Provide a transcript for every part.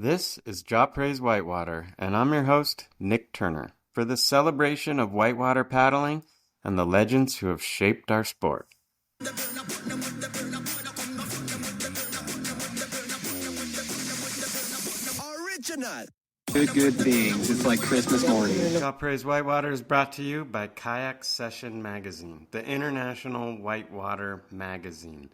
This is Jaw Praise Whitewater, and I'm your host, Nick Turner, for this celebration of whitewater paddling and the legends who have shaped our sport. Original. Good things. It's like Christmas morning. Jaw Praise Whitewater is brought to you by Kayak Session Magazine, the international whitewater magazine.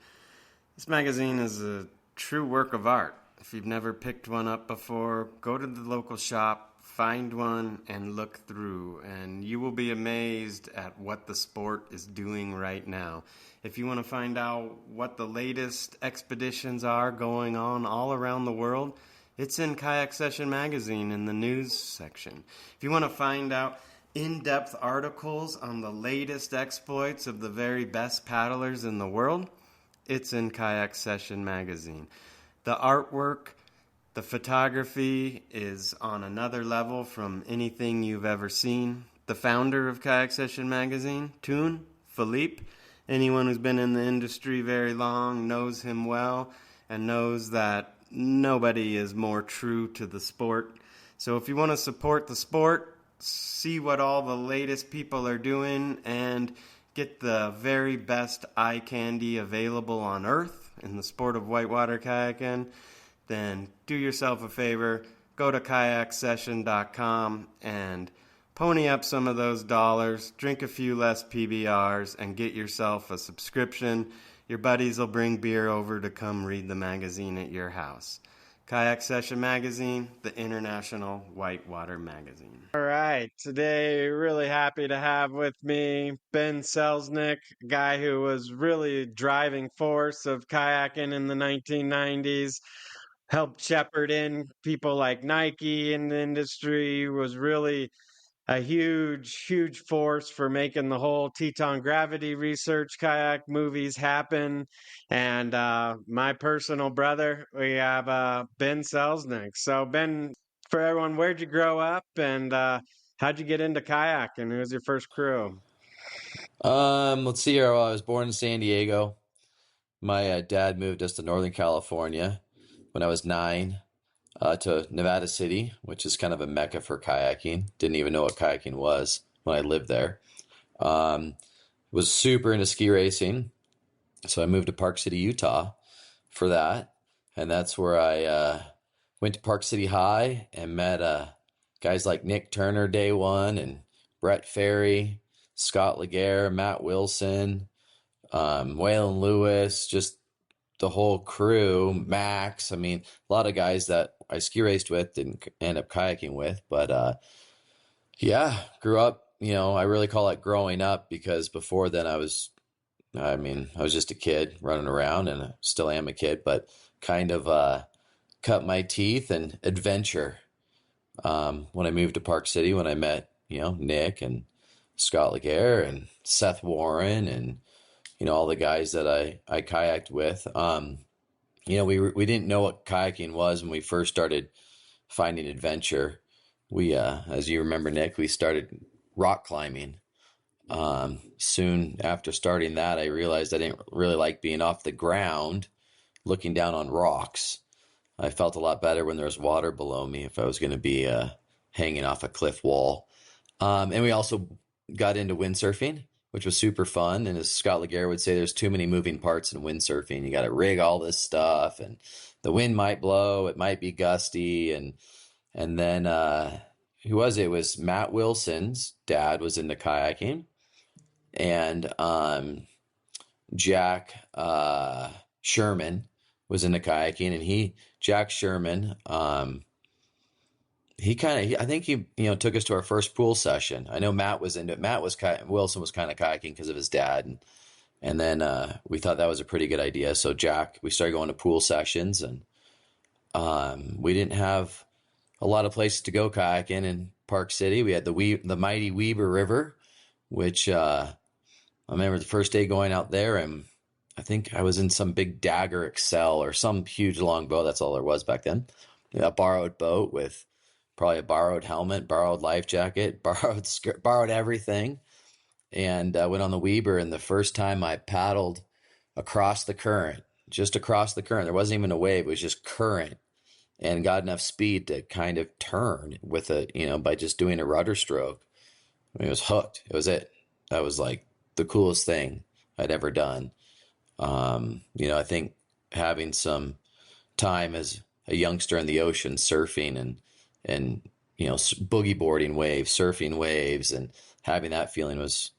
This magazine is a true work of art. If you've never picked one up before, go to the local shop, find one, and look through, and you will be amazed at what the sport is doing right now. If you want to find out what the latest expeditions are going on all around the world, it's in Kayak Session Magazine in the news section. If you want to find out in-depth articles on the latest exploits of the very best paddlers in the world, it's in Kayak Session Magazine. The artwork, the photography is on another level from anything you've ever seen. The founder of Kayak Session Magazine, Toon, Philippe, anyone who's been in the industry very long knows him well and knows that nobody is more true to the sport. So if you want to support the sport, see what all the latest people are doing, and get the very best eye candy available on Earth in the sport of whitewater kayaking, then do yourself a favor, go to kayaksession.com and pony up some of those dollars, drink a few less PBRs, and get yourself a subscription. Your buddies will bring beer over to come read the magazine at your house. Kayak Session Magazine, the international whitewater magazine. All right, today really happy to have with me Ben Selznick, a guy who was really a driving force of kayaking in the 1990s, helped shepherd in people like Nike in the industry, was really a huge force for making the whole Teton gravity research kayak movies happen. And my personal brother, we have Ben Selznick. So Ben, for everyone, where'd you grow up, and how'd you get into kayaking? Who was your first crew? Let's see here. Well, I was born in San Diego. My dad moved us to Northern California when I was 9, to Nevada City, which is kind of a mecca for kayaking. Didn't even know what kayaking was when I lived there. Was super into ski racing, so I moved to Park City, Utah for that. And that's where I went to Park City High and met guys like Nick Turner day one, and Brett Ferry, Scott Laguerre, Matt Wilson, Waylon Lewis, just the whole crew, Max. I mean, a lot of guys that I ski raced with didn't end up kayaking with. But yeah, grew up, I really call it growing up, because before then I was just a kid running around, and I still am a kid, but kind of cut my teeth in adventure when I moved to Park City, when I met, Nick and Scott Laguerre and Seth Warren and, all the guys that I kayaked with. We didn't know what kayaking was when we first started finding adventure. We, as you remember, Nick, we started rock climbing. Soon after starting that, I realized I didn't really like being off the ground looking down on rocks. I felt a lot better when there was water below me if I was going to be hanging off a cliff wall. And we also got into windsurfing, which was super fun. And as Scott Laguerre would say, there's too many moving parts in windsurfing. You got to rig all this stuff, and the wind might blow, it might be gusty. And then who was it? It was Matt Wilson's dad was into kayaking, and Jack Sherman was into kayaking, and Jack Sherman, I think he took us to our first pool session. I know Matt was into it. Wilson was kind of kayaking because of his dad, and then we thought that was a pretty good idea. So we started going to pool sessions, and we didn't have a lot of places to go kayaking in Park City. We had the mighty Weber River, which I remember the first day going out there, and I think I was in some big Dagger Excel or some huge long boat. That's all there was back then. A borrowed boat with probably a borrowed helmet, borrowed life jacket, borrowed skirt, borrowed everything, and went on the Weber. And the first time I paddled across the current, just across the current, there wasn't even a wave, it was just current. and got enough speed to kind of turn with by just doing a rudder stroke. I mean, it was hooked. It was it. That was like the coolest thing I'd ever done. I think having some time as a youngster in the ocean, surfing and boogie boarding waves, surfing waves, and having that feeling was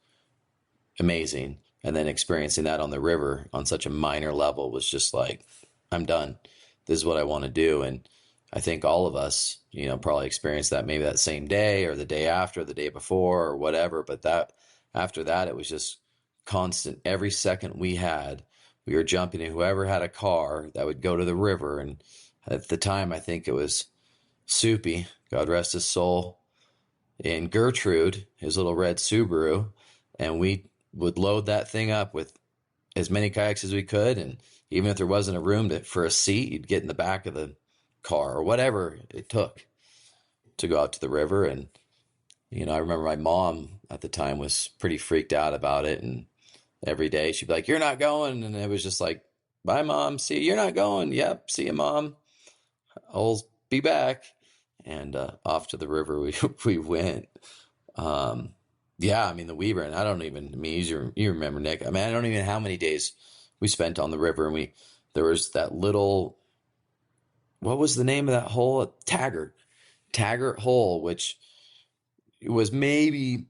amazing. And then experiencing that on the river on such a minor level was just like, I'm done. This is what I want to do. And I think all of us, probably experienced that maybe that same day or the day after, the day before or whatever. But that after that, it was just constant. Every second we had, we were jumping in. Whoever had a car that would go to the river. And at the time, I think it was Soupy, God rest his soul, and Gertrude, his little red Subaru. And we would load that thing up with as many kayaks as we could. And even if there wasn't a room for a seat, you'd get in the back of the car or whatever it took to go out to the river. And, I remember my mom at the time was pretty freaked out about it. And every day she'd be like, "You're not going." And it was just like, "Bye, Mom. See you. You're not going." "Yep. See you, Mom. I'll be back." And off to the river we went. Yeah, I mean, the Weber, and you remember, Nick. I mean, I don't even know how many days we spent on the river. And there was that little, what was the name of that hole? Taggart Hole, which was maybe,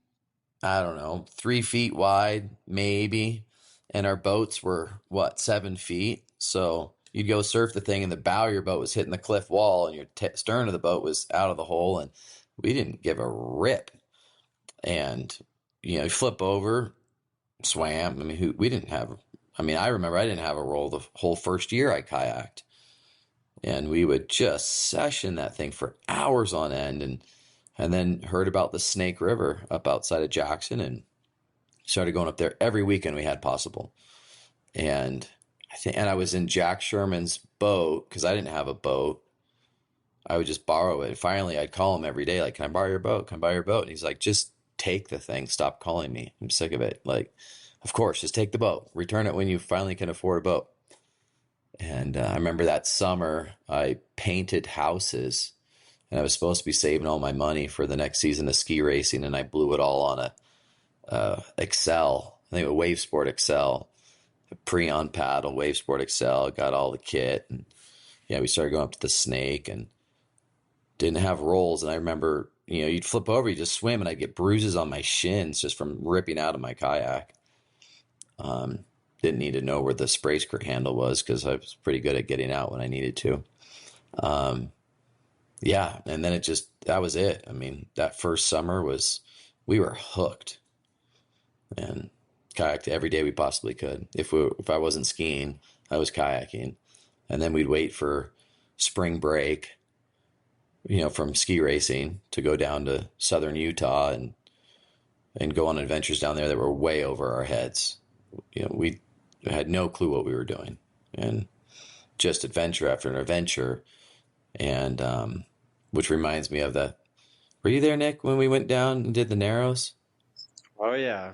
I don't know, 3 feet wide, maybe. And our boats were, 7 feet? So you'd go surf the thing and the bow of your boat was hitting the cliff wall and your stern of the boat was out of the hole. And we didn't give a rip. And, you flip over, swam. I mean, I remember I didn't have a roll the whole first year I kayaked. And we would just session that thing for hours on end, and then heard about the Snake River up outside of Jackson and started going up there every weekend we had possible. And I was in Jack Sherman's boat because I didn't have a boat. I would just borrow it. Finally, I'd call him every day, like, "Can I borrow your boat? Can I borrow your boat?" And he's like, "Just take the thing. Stop calling me. I'm sick of it." Like, "Of course, just take the boat. Return it when you finally can afford a boat." And I remember that summer I painted houses, and I was supposed to be saving all my money for the next season of ski racing, and I blew it all on a Excel. I think a Wave Sport Excel, a Preon paddle, Wave Sport Excel. Got all the kit, and yeah, we started going up to the Snake and didn't have rolls. And I remember, you'd flip over, you just swim, and I'd get bruises on my shins just from ripping out of my kayak. Didn't need to know where the spray skirt handle was because I was pretty good at getting out when I needed to. Yeah, and then that was it. I mean, that first summer we were hooked and kayaked every day we possibly could. If I wasn't skiing, I was kayaking. And then we'd wait for spring break, from ski racing to go down to southern Utah and go on adventures down there that were way over our heads. We had no clue what we were doing, and just adventure after adventure. And which reminds me of that. Were you there, Nick, when we went down and did the Narrows? Oh, yeah.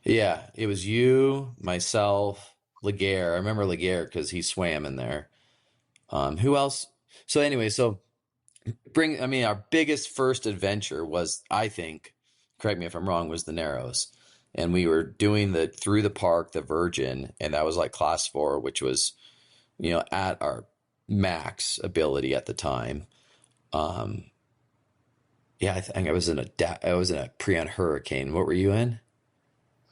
Yeah, it was you, myself, Laguerre. I remember Laguerre because he swam in there. Who else? So anyway, our biggest first adventure was, I think, correct me if I'm wrong, was the Narrows. And we were doing through the park, the Virgin, and that was like class 4, which was, at our max ability at the time. Yeah, I think I was in a Preon Hurricane. What were you in?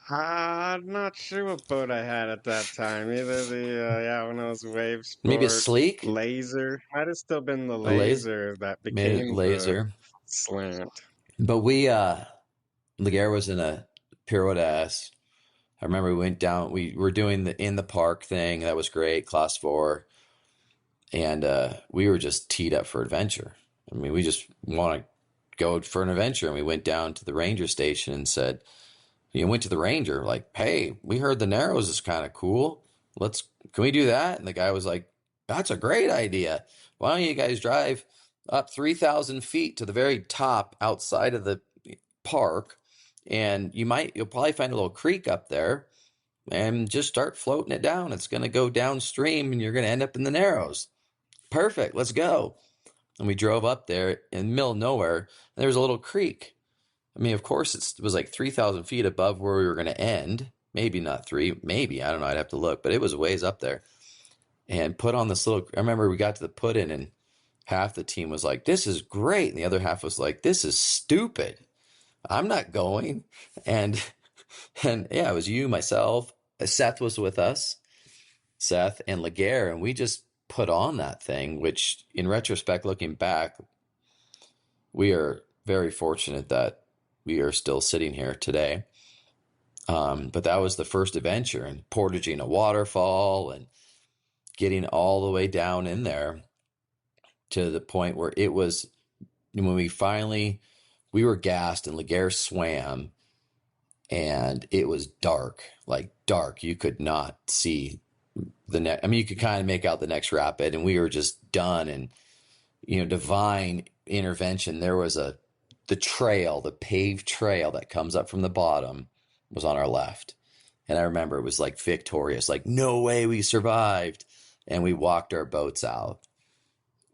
I'm not sure what boat I had at that time. Either when it was Wave Maybe a Sport, Sleek? Laser. Might have still been the A laser? Laser that Maybe became the laser. Slant. But Laguerre was in a Pirouette S. I remember we went down, we were doing the in the park thing. That was great, class 4. And we were just teed up for adventure. I mean, we just want to go for an adventure. And we went down to the ranger station and said, went to the ranger, like, "Hey, we heard the Narrows is kind of cool. Can we do that?" And the guy was like, "That's a great idea. Why don't you guys drive up 3,000 feet to the very top outside of the park, and you'll probably find a little creek up there, and just start floating it down. It's going to go downstream, and you're going to end up in the Narrows." Perfect. Let's go. And we drove up there in the middle of nowhere, and there was a little creek. I mean, of course, it was like 3,000 feet above where we were going to end. Maybe not three, maybe. I don't know. I'd have to look, but it was a ways up there. And put on this little, I remember we got to the put in, and half the team was like, this is great. And the other half was like, this is stupid. I'm not going. And, and yeah, it was you, myself. Seth was with us, Seth and Laguerre, and we just put on that thing, which in retrospect, looking back, we are very fortunate that we are still sitting here today. But that was the first adventure, and portaging a waterfall and getting all the way down in there to the point where it was, when we were gassed and Laguerre swam, and it was dark, like dark. You could not see the next. I mean, you could kind of make out the next rapid, and we were just done. And divine intervention. There was the paved trail that comes up from the bottom was on our left. And I remember it was like victorious, like, no way, we survived. And we walked our boats out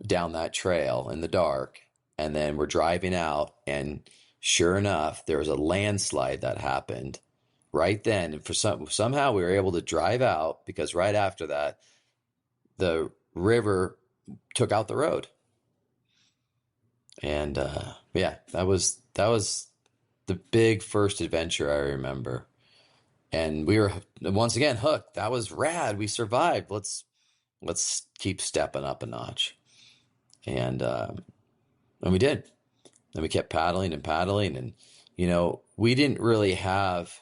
down that trail in the dark. And then we're driving out, and sure enough, there was a landslide that happened right then. And somehow we were able to drive out, because right after that, the river took out the road. And yeah, that was the big first adventure I remember. And we were once again hooked. That was rad. We survived. Let's keep stepping up a notch. And we did. And we kept paddling and paddling. And we didn't really have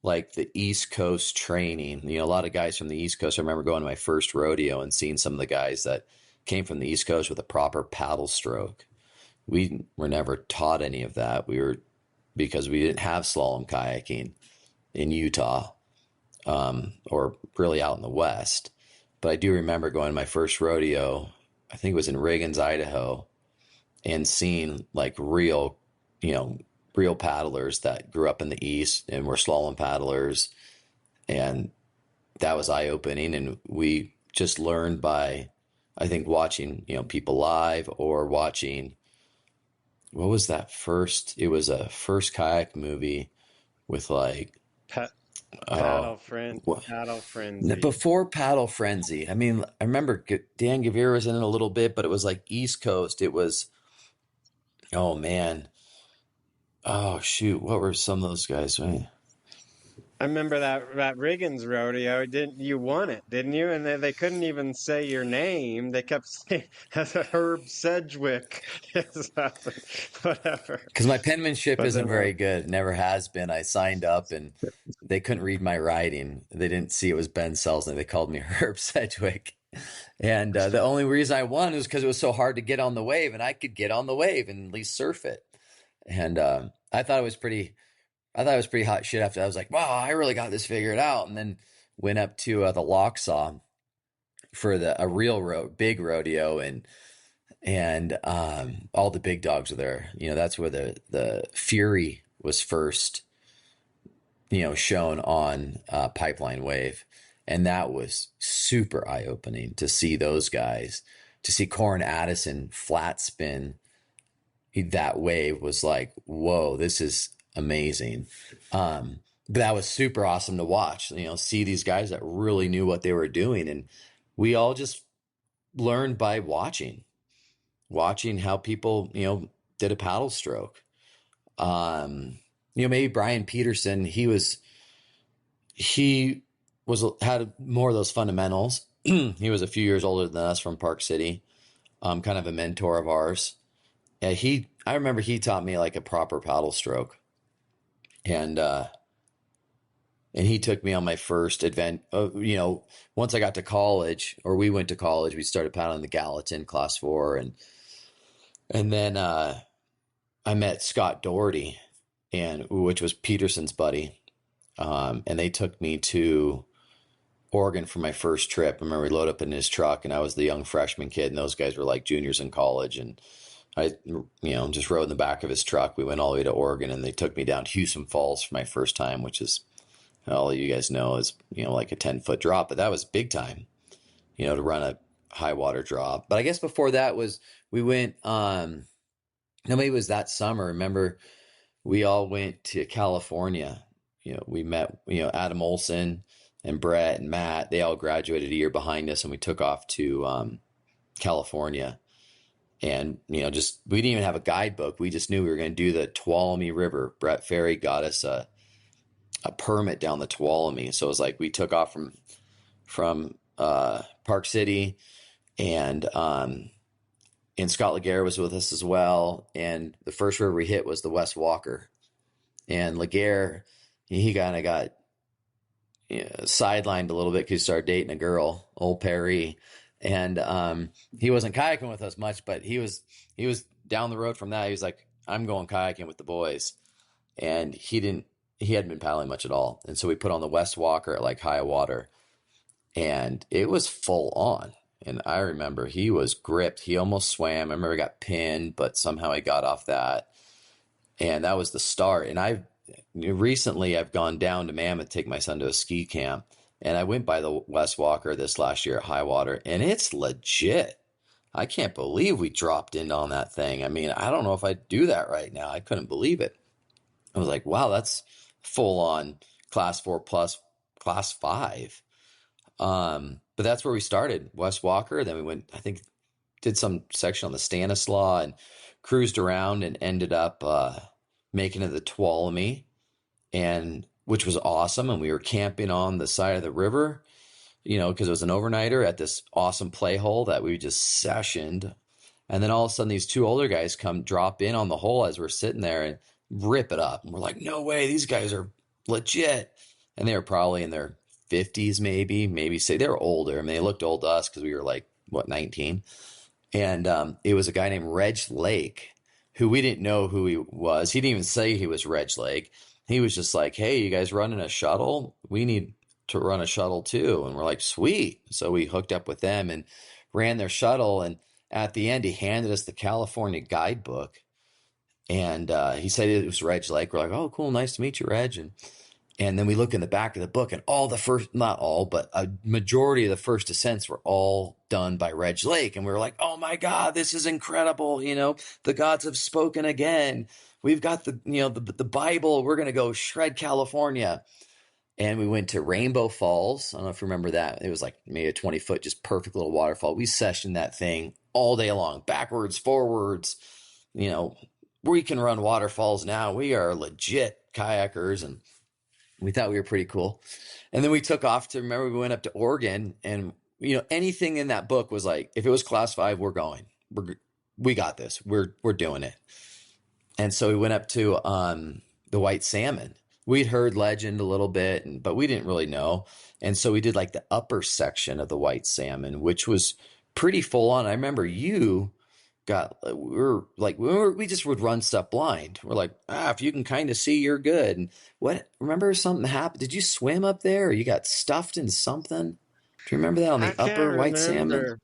like the East Coast training. A lot of guys from the East Coast. I remember going to my first rodeo and seeing some of the guys that came from the East Coast with a proper paddle stroke. We were never taught any of that. Because we didn't have slalom kayaking in Utah, or really out in the West. But I do remember going to my first rodeo, I think it was in Riggins, Idaho, and seeing like real paddlers that grew up in the East and were slalom paddlers. And that was eye-opening. And we just learned by, I think, watching, people live, or watching, what was that first? It was a first kayak movie with like Paddle Frenzy. Before Paddle Frenzy. I mean, I remember Dan Gavir was in it a little bit, but it was like East Coast. It was, oh man, oh shoot, what were some of those guys? Right? I remember that Riggins rodeo. You won it, didn't you? And they couldn't even say your name. They kept saying Herb Sedgwick, whatever. Because my penmanship isn't very good. Never has been. I signed up and they couldn't read my writing. They didn't see it was Ben Selznick. They called me Herb Sedgwick. And the only reason I won was because it was so hard to get on the wave, and I could get on the wave and at least surf it. And I thought it was pretty hot shit after. I was like, wow, I really got this figured out. And then went up to the Locksaw for a real big rodeo, and all the big dogs were there. That's where the Fury was first, shown on Pipeline Wave. And that was super eye-opening to see those guys, to see Corin Addison flat spin that wave was like, whoa, this is amazing. But that was super awesome to watch, see these guys that really knew what they were doing. And we all just learned by watching how people, did a paddle stroke. Maybe Brian Peterson, had more of those fundamentals. He was a few years older than us, from Park City, kind of a mentor of ours. And I remember he taught me like a proper paddle stroke. And he took me on my first event. Once I got to college, or we went to college, we started paddling the Gallatin Class 4. And then I met Scott Doherty, which was Peterson's buddy. And they took me to Oregon for my first trip. I remember we loaded up in his truck, and I was the young freshman kid, and those guys were like juniors in college. And I, just rode in the back of his truck. We went all the way to Oregon, and they took me down Hewson Falls for my first time, which is, all you guys know, is, like a 10-foot drop, but that was big time, to run high water drop. But I guess before that was we went no, maybe it was that summer. Remember, we all went to California. We met, Adam Olson and Brett and Matt. They all graduated a year behind us, and we took off to California. And, just we didn't even have a guidebook. We just knew we were going to do the Tuolumne River. Brett Ferry got us a permit down the Tuolumne. So it was like we took off from Park City, and Scott Laguerre was with us as well. And the first river we hit was the West Walker. And Laguerre, he kind of got sidelined a little bit because he started dating a girl, old Perry. And he wasn't kayaking with us much, but he was down the road from that. He was like, I'm going kayaking with the boys. And he hadn't been paddling much at all. And so we put on the West Walker at like high water, and it was full on. And I remember he was gripped. He almost swam. I remember he got pinned, but somehow he got off that. And that was the start. And recently I've gone down to Mammoth, take my son to a ski camp. And I went by the West Walker this last year at high water, and it's legit. I can't believe we dropped in on that thing. I mean, I don't know if I'd do that right now. I couldn't believe it. I was like, wow, that's full on class 4 plus class 5. But that's where we started, West Walker. Then we went, I think, did some section on the Stanislaus and cruised around and ended up making it the Tuolumne, and which was awesome. And we were camping on the side of the river, because it was an overnighter at this awesome play hole that we just sessioned. And then all of a sudden, these two older guys come drop in on the hole as we're sitting there and rip it up. And we're like, no way, these guys are legit. And they were probably in their 50s, maybe say they were older. I mean, they looked old to us because we were like, 19? And it was a guy named Reg Lake, who we didn't know who he was. He didn't even say he was Reg Lake. He was just like, hey, you guys running a shuttle? We need to run a shuttle too. And we're like, sweet. So we hooked up with them and ran their shuttle. And at the end, he handed us the California guidebook. And he said it was Reg Lake. We're like, oh, cool. Nice to meet you, Reg. And then we look in the back of the book, and not all, but a majority of the first descents were all done by Reg Lake. And we were like, oh my God, this is incredible. The gods have spoken again. We've got the Bible. We're going to go shred California. And we went to Rainbow Falls. I don't know if you remember that. It was like maybe a 20-foot, just perfect little waterfall. We sessioned that thing all day long, backwards, forwards. We can run waterfalls now. We are legit kayakers, and we thought we were pretty cool. And then we took off to, remember, we went up to Oregon, and, anything in that book was like, if it was class 5, we're going, we got this. We're doing it. And so we went up to the White Salmon. We'd heard legend a little bit, but we didn't really know. And so we did like the upper section of the White Salmon, which was pretty full on. I remember we just would run stuff blind. We're like, if you can kind of see, you're good. And remember something happened? Did you swim up there, or you got stuffed in something? Do you remember that on the upper White Salmon?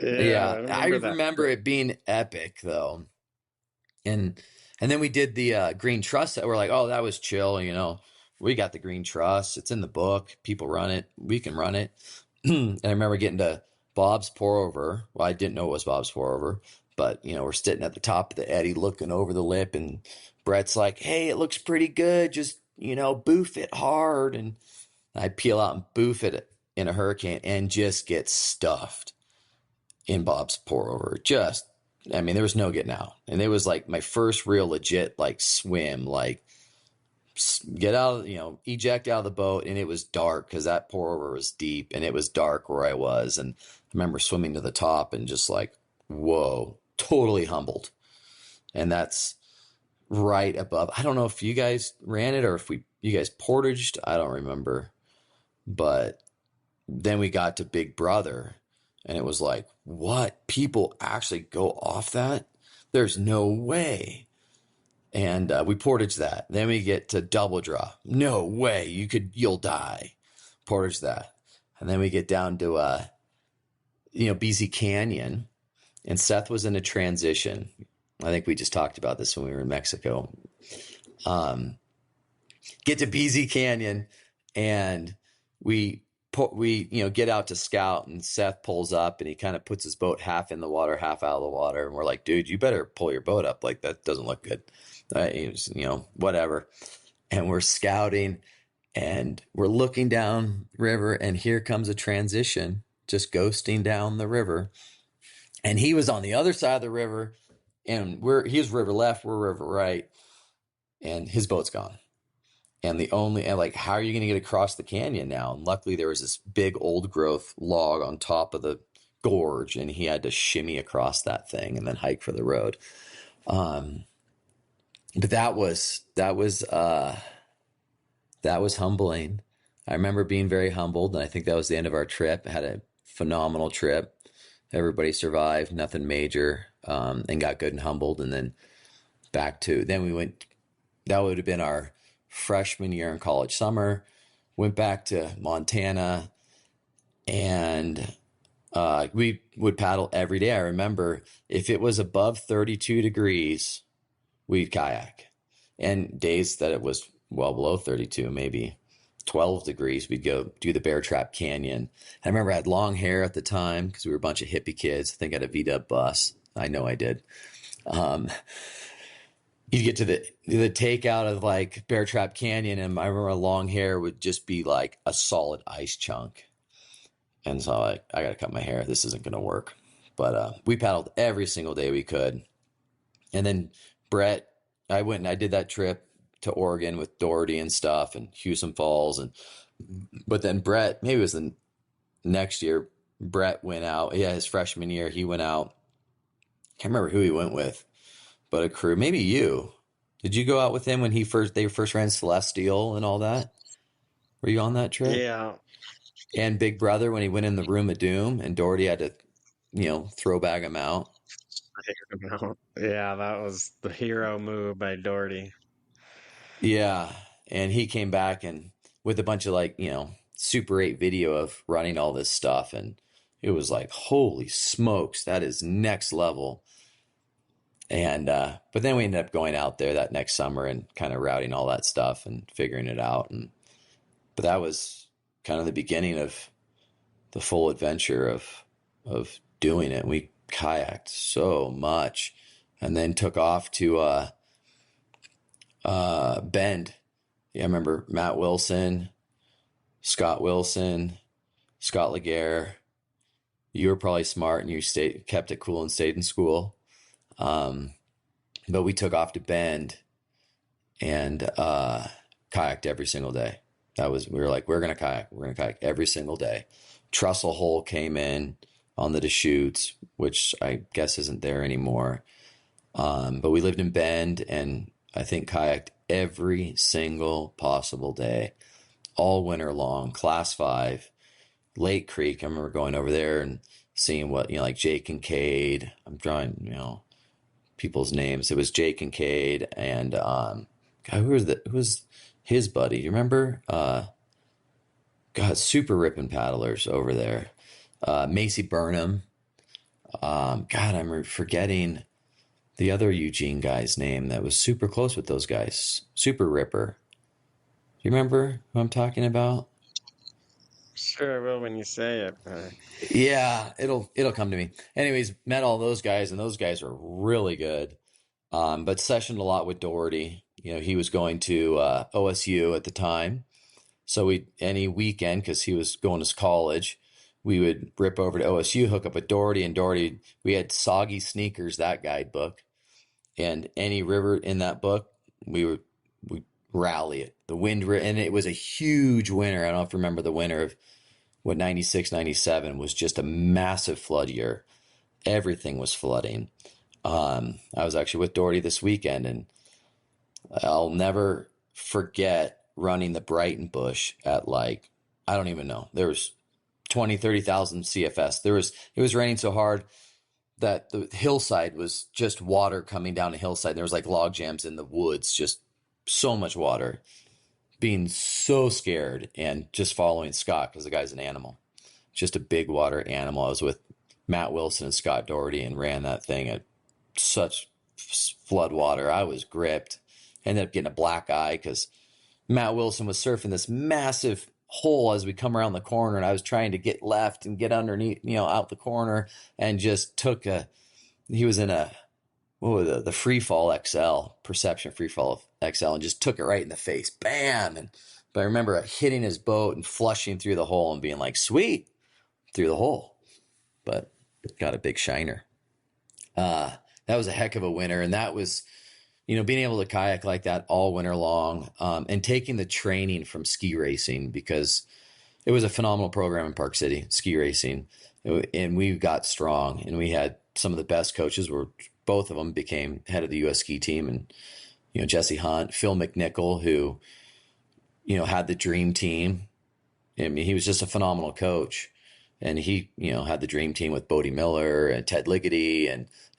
Yeah, I remember it being epic though. And then we did the green truss. We're like, oh, that was chill. We got the green truss. It's in the book. People run it. We can run it. And I remember getting to Bob's pour over. Well, I didn't know it was Bob's pour over, but we're sitting at the top of the eddy looking over the lip, and Brett's like, hey, it looks pretty good. Just, boof it hard. And I peel out and boof it in a hurricane and just get stuffed in Bob's pour over. There was no getting out. And it was like my first real legit swim, get out, eject out of the boat. And it was dark because that pour over was deep, and it was dark where I was. And I remember swimming to the top and just like, whoa, totally humbled. And that's right above. I don't know if you guys ran it or if you guys portaged. I don't remember. But then we got to Big Brother, and it was like, what? People actually go off that? There's no way. And we portage that. Then we get to Double Draw. No way. You'll die. Portage that. And then we get down to, BZ Canyon. And Seth was in a transition. I think we just talked about this when we were in Mexico. Get to BZ Canyon, and we we get out to scout, and Seth pulls up and he kind of puts his boat half in the water, half out of the water, and we're like, dude, you better pull your boat up, like that doesn't look good. Whatever. And we're scouting and we're looking down river, and here comes a transition just ghosting down the river, and he was on the other side of the river, and he's river left, we're river right, and his boat's gone. And like, how are you going to get across the canyon now? And luckily there was this big old growth log on top of the gorge, and he had to shimmy across that thing and then hike for the road. But that was humbling. I remember being very humbled, and I think that was the end of our trip. I had a phenomenal trip. Everybody survived, nothing major, and got good and humbled. And then we went, that would have been our freshman year in college summer, went back to Montana, and we would paddle every day. I remember if it was above 32 degrees, we'd kayak. And days that it was well below 32, maybe 12 degrees, we'd go do the Bear Trap Canyon. I remember I had long hair at the time because we were a bunch of hippie kids. I think I had a V-dub bus. I know I did. You get to the takeout of like Bear Trap Canyon, and I remember long hair would just be like a solid ice chunk. And so I got to cut my hair. This isn't going to work. But we paddled every single day we could. And then Brett, I went and I did that trip to Oregon with Doherty and stuff, and Houston Falls. But then Brett, maybe it was the next year, Brett went out. Yeah, his freshman year, he went out. Can't remember who he went with, but a crew. Maybe you. Did you go out with him when they first ran Celestial and all that? Were you on that trip? Yeah. And Big Brother when he went in the Room of Doom and Doherty had to, throw bag him out. Yeah, that was the hero move by Doherty. Yeah, and he came back and with a bunch of Super 8 video of running all this stuff, and it was like, holy smokes, that is next level. And but then we ended up going out there that next summer and kind of routing all that stuff and figuring it out. But that was kind of the beginning of the full adventure of doing it. We kayaked so much, and then took off to Bend. Yeah, I remember Matt Wilson, Scott Wilson, Scott Laguerre. You were probably smart and you kept it cool and stayed in school. But we took off to Bend and kayaked every single day. We were like, we're gonna kayak every single day. Trussell Hole came in on the Deschutes, which I guess isn't there anymore. But we lived in Bend, and I think kayaked every single possible day, all winter long. Class 5, Lake Creek. I remember going over there and seeing what, like Jake and Cade. I'm drawing, people's names. It was Jake and Cade and God, who was his buddy? You remember? God, super ripping paddlers over there. Macy Burnham. God, I'm forgetting the other Eugene guy's name that was super close with those guys. Super ripper. Do you remember who I'm talking about? Sure, I will when you say it. Yeah, it'll come to me. Anyways, met all those guys, and those guys were really good. But sessioned a lot with Doherty. He was going to OSU at the time. So any weekend, because he was going to college, we would rip over to OSU, hook up with Doherty, and Doherty, we had Soggy Sneakers, that guidebook. And any river in that book, we rally it. The wind, and it was a huge winter. I don't know if you remember the winter of 96, 97 was just a massive flood year. Everything was flooding. I was actually with Doherty this weekend, and I'll never forget running the Brighton Bush at I don't even know. There was 20, 30,000 CFS. It was raining so hard that the hillside was just water coming down a hillside. There was log jams in the woods, just so much water. Being so scared and just following Scott because the guy's an animal. Just a big water animal. I was with Matt Wilson and Scott Doherty and ran that thing at such flood water. I was gripped. Ended up getting a black eye because Matt Wilson was surfing this massive hole as we come around the corner, and I was trying to get left and get underneath, out the corner, and just he was in what was the free fall XL, Perception free fall XL, and just took it right in the face. Bam. But I remember hitting his boat and flushing through the hole and being like, sweet, through the hole. But got a big shiner. That was a heck of a winter. And that was, being able to kayak like that all winter long, and taking the training from ski racing, because it was a phenomenal program in Park City, ski racing. And we got strong, and we had some of the best coaches. Both of them became head of the U.S. ski team. And, Jesse Hunt, Phil McNichol, who, had the dream team. I mean, he was just a phenomenal coach. And he, had the dream team with Bodie Miller and Ted Ligety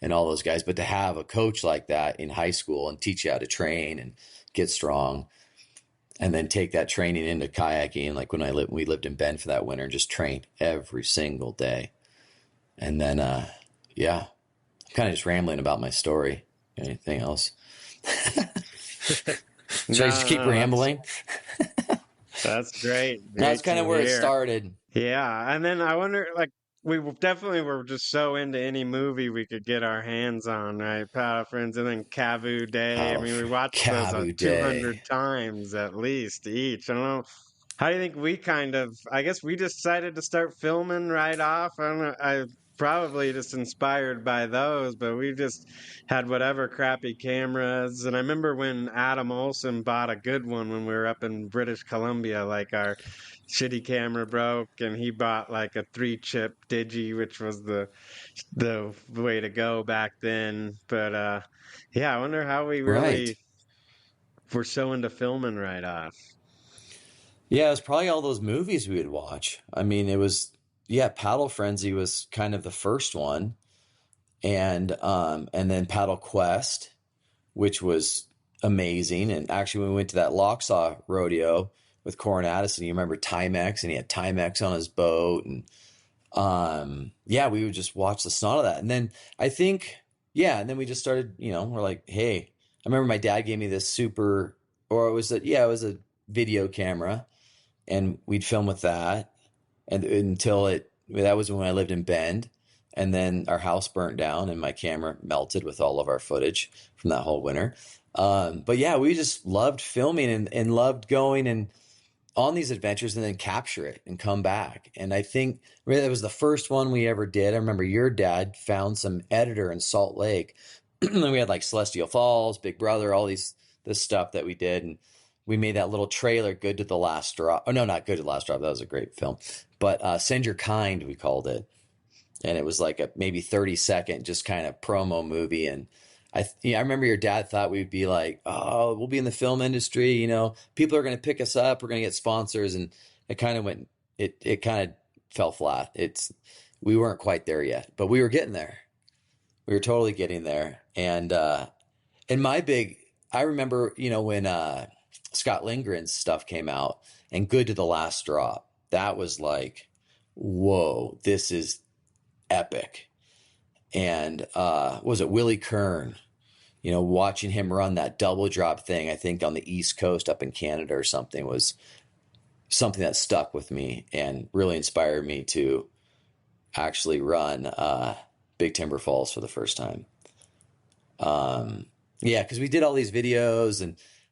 and all those guys. But to have a coach like that in high school and teach you how to train and get strong, and then take that training into kayaking, like when we lived in Bend for that winter and just trained every single day. And then, I'm kind of just rambling about my story. Anything else? Should I just keep rambling? That's great. That's kind of where it started. Yeah, and then I wonder, like, we definitely were just so into any movie we could get our hands on, right? Paddle Friends, and then Cavu Day. I mean, we watched those Cavu 200 Day. times at least each. I don't know. How do you think we I guess we decided to start filming right off. I don't know. I probably just inspired by those, but we just had whatever crappy cameras. And I remember when Adam Olson bought a good one when we were up in British Columbia, like our shitty camera broke, and he bought like a 3-chip Digi, which was the way to go back then. But I wonder how we really were so into filming right off. Yeah, it was probably all those movies we would watch. I mean, it was, Paddle Frenzy was kind of the first one, and then Paddle Quest, which was amazing. And actually, when we went to that Locksaw rodeo with Corin Addison, you remember Timex, and he had Timex on his boat, and we would just watch the snot of that. And then I think, and then we just started, we're like, hey, I remember my dad gave me this it was a video camera, and we'd film with that, and that was when I lived in Bend, and then our house burnt down and my camera melted with all of our footage from that whole winter. We just loved filming and loved going and on these adventures, and then capture it and come back. And I think really that was the first one we ever did. I remember your dad found some editor in Salt Lake. And we had like Celestial Falls, Big Brother, all this stuff that we did. And we made that little trailer, Good to the Last Drop. Oh, no, not Good to the Last Drop. That was a great film. But Send Your Kind, we called it. And it was like a maybe 30-second just kind of promo movie. And I remember your dad thought we'd be like, oh, we'll be in the film industry. People are going to pick us up. We're going to get sponsors. And it kind of it kind of fell flat. We weren't quite there yet, but we were getting there. We were totally getting there. And I remember, when Scott Lindgren's stuff came out and Good to the Last Drop, that was like, whoa, this is epic. And was it Willie Kern? Watching him run that double drop thing, I think on the East Coast up in Canada or something, was something that stuck with me and really inspired me to actually run Big Timber Falls for the first time. Because we did all these videos,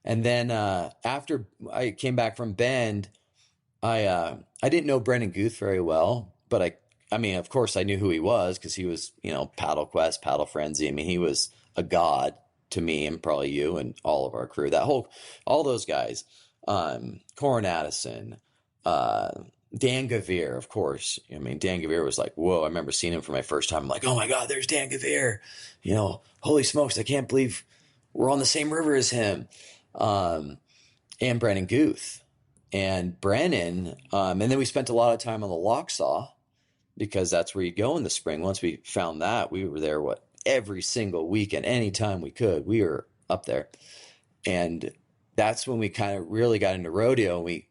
and then after I came back from Bend, I didn't know Brendan Guth very well, but I mean, of course, I knew who he was because he was, Paddle Quest, Paddle Frenzy. I mean, he was a god to me and probably you and all of our crew. All those guys, Corin Addison, Dan Gavere, of course. I mean, Dan Gavere was like, whoa, I remember seeing him for my first time. I'm like, oh my God, there's Dan Gavere. Holy smokes, I can't believe we're on the same river as him. And Brennan Guth. And Brennan, and then we spent a lot of time on the Locksaw, because that's where you go in the spring. Once we found that, we were there, every single weekend, anytime we could, we were up there. And that's when we kind of really got into rodeo, and we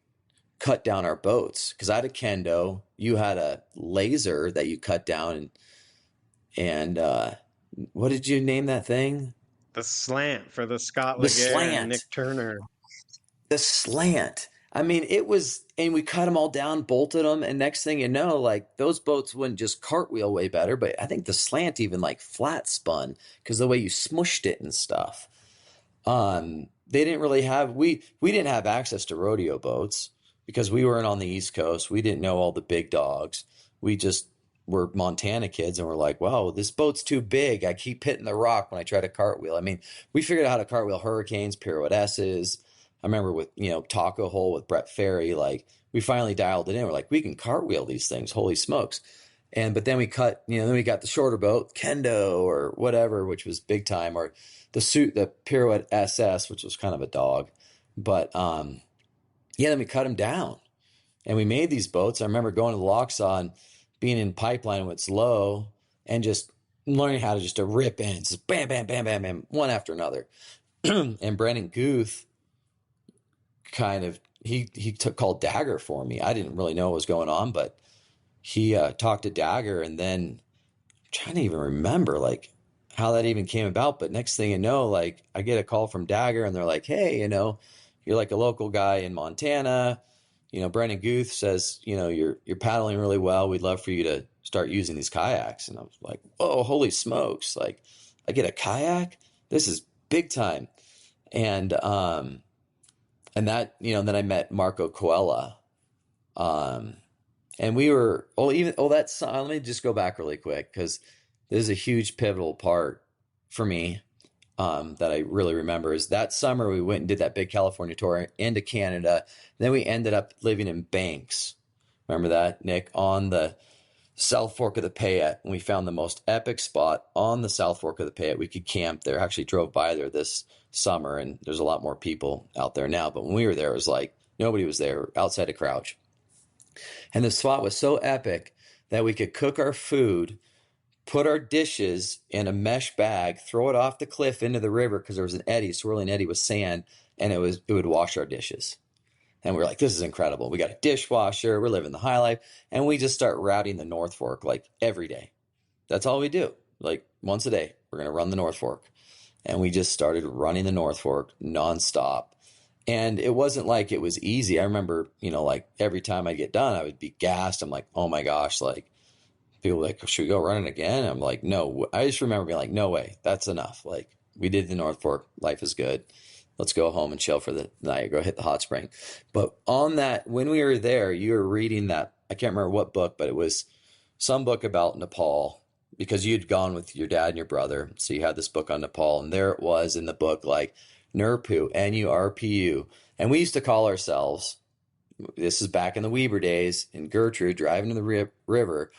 cut down our boats. Because I had a kendo, you had a laser that you cut down, and what did you name that thing? The Slant for the Scott Laguerre and Nick Turner. The Slant. I mean, it was, and we cut them all down, bolted them, and next thing you know, like those boats wouldn't just cartwheel way better, but I think the slant even like flat spun because the way you smushed it and stuff. They didn't really have we didn't have access to rodeo boats because we weren't on the East Coast. We didn't know all the big dogs. We just were Montana kids and we're like, wow, this boat's too big. I keep hitting the rock when I try to cartwheel. I mean, we figured out how to cartwheel hurricanes, pirouette S's. I remember with, Taco Hole with Brett Ferry, like we finally dialed it in. We're like, we can cartwheel these things. Holy smokes. But then we then we got the shorter boat, Kendo or whatever, which was big time, or the Pirouette SS, which was kind of a dog. But then we cut them down and we made these boats. I remember going to the Locksaw and being in pipeline when it's low and just learning how to just to rip ends, just bam, bam, bam, bam, bam, one after another. And Brandon Guth he called Dagger for me. I didn't really know what was going on, but he talked to Dagger, and then I'm trying to even remember like how that even came about. But next thing you know, like I get a call from Dagger and they're like, hey, you're like a local guy in Montana. Brandon Guth says, you're paddling really well. We'd love for you to start using these kayaks. And I was like, oh, holy smokes. Like I get a kayak. This is big time. And that, then I met Marco Coella. And we were, let me just go back really quick because this is a huge pivotal part for me that I really remember is that summer we went and did that big California tour into Canada. Then we ended up living in Banks. Remember that, Nick? On the South Fork of the Payette. And we found the most epic spot on the South Fork of the Payette. We could camp there. Actually drove by there this summer and there's a lot more people out there now. But when we were there, it was like nobody was there outside of Crouch. And the spot was so epic that we could cook our food, put our dishes in a mesh bag, throw it off the cliff into the river because there was an eddy, swirling eddy with sand, and it would wash our dishes. And we were like, this is incredible. We got a dishwasher. We're living the high life. And we just start routing the North Fork like every day. That's all we do. Like once a day, we're going to run the North Fork. And we just started running the North Fork nonstop. And it wasn't like it was easy. I remember, like every time I get done, I would be gassed. I'm like, oh my gosh, like people were like, should we go running again? I'm like, no. I just remember being like, no way, that's enough. Like we did the North Fork, life is good. Let's go home and chill for the night, go hit the hot spring. But on that, when we were there, you were reading that, I can't remember what book, but it was some book about Nepal because you'd gone with your dad and your brother. So you had this book on Nepal, and there it was in the book, like Nurpu, Nurpu. And we used to call ourselves, this is back in the Weber days, in Gertrude, driving to the river.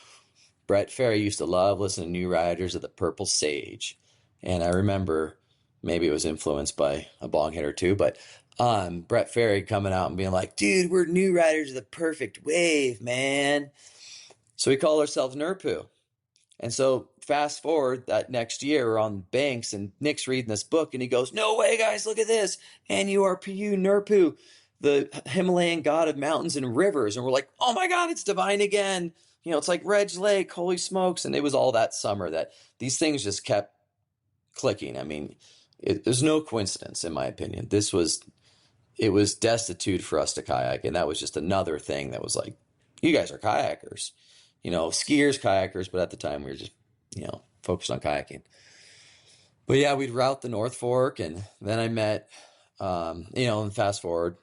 Brett Ferry used to love listening to New Riders of the Purple Sage. And I remember, maybe it was influenced by a bong hit or two, but Brett Ferry coming out and being like, dude, we're New Riders of the Perfect Wave, man. So we call ourselves Nurpu. And so fast forward that next year, we're on Banks and Nick's reading this book and he goes, no way, guys, look at this. Nurpu, Nurpu, the Himalayan god of mountains and rivers. And we're like, oh my God, it's divine again. It's like Reg Lake, holy smokes. And it was all that summer that these things just kept clicking. I mean, there's no coincidence, in my opinion. It was destitute for us to kayak. And that was just another thing that was like, you guys are kayakers. Skiers, kayakers, but at the time we were just, focused on kayaking. But yeah, we'd route the North Fork, and then I met, and fast forward,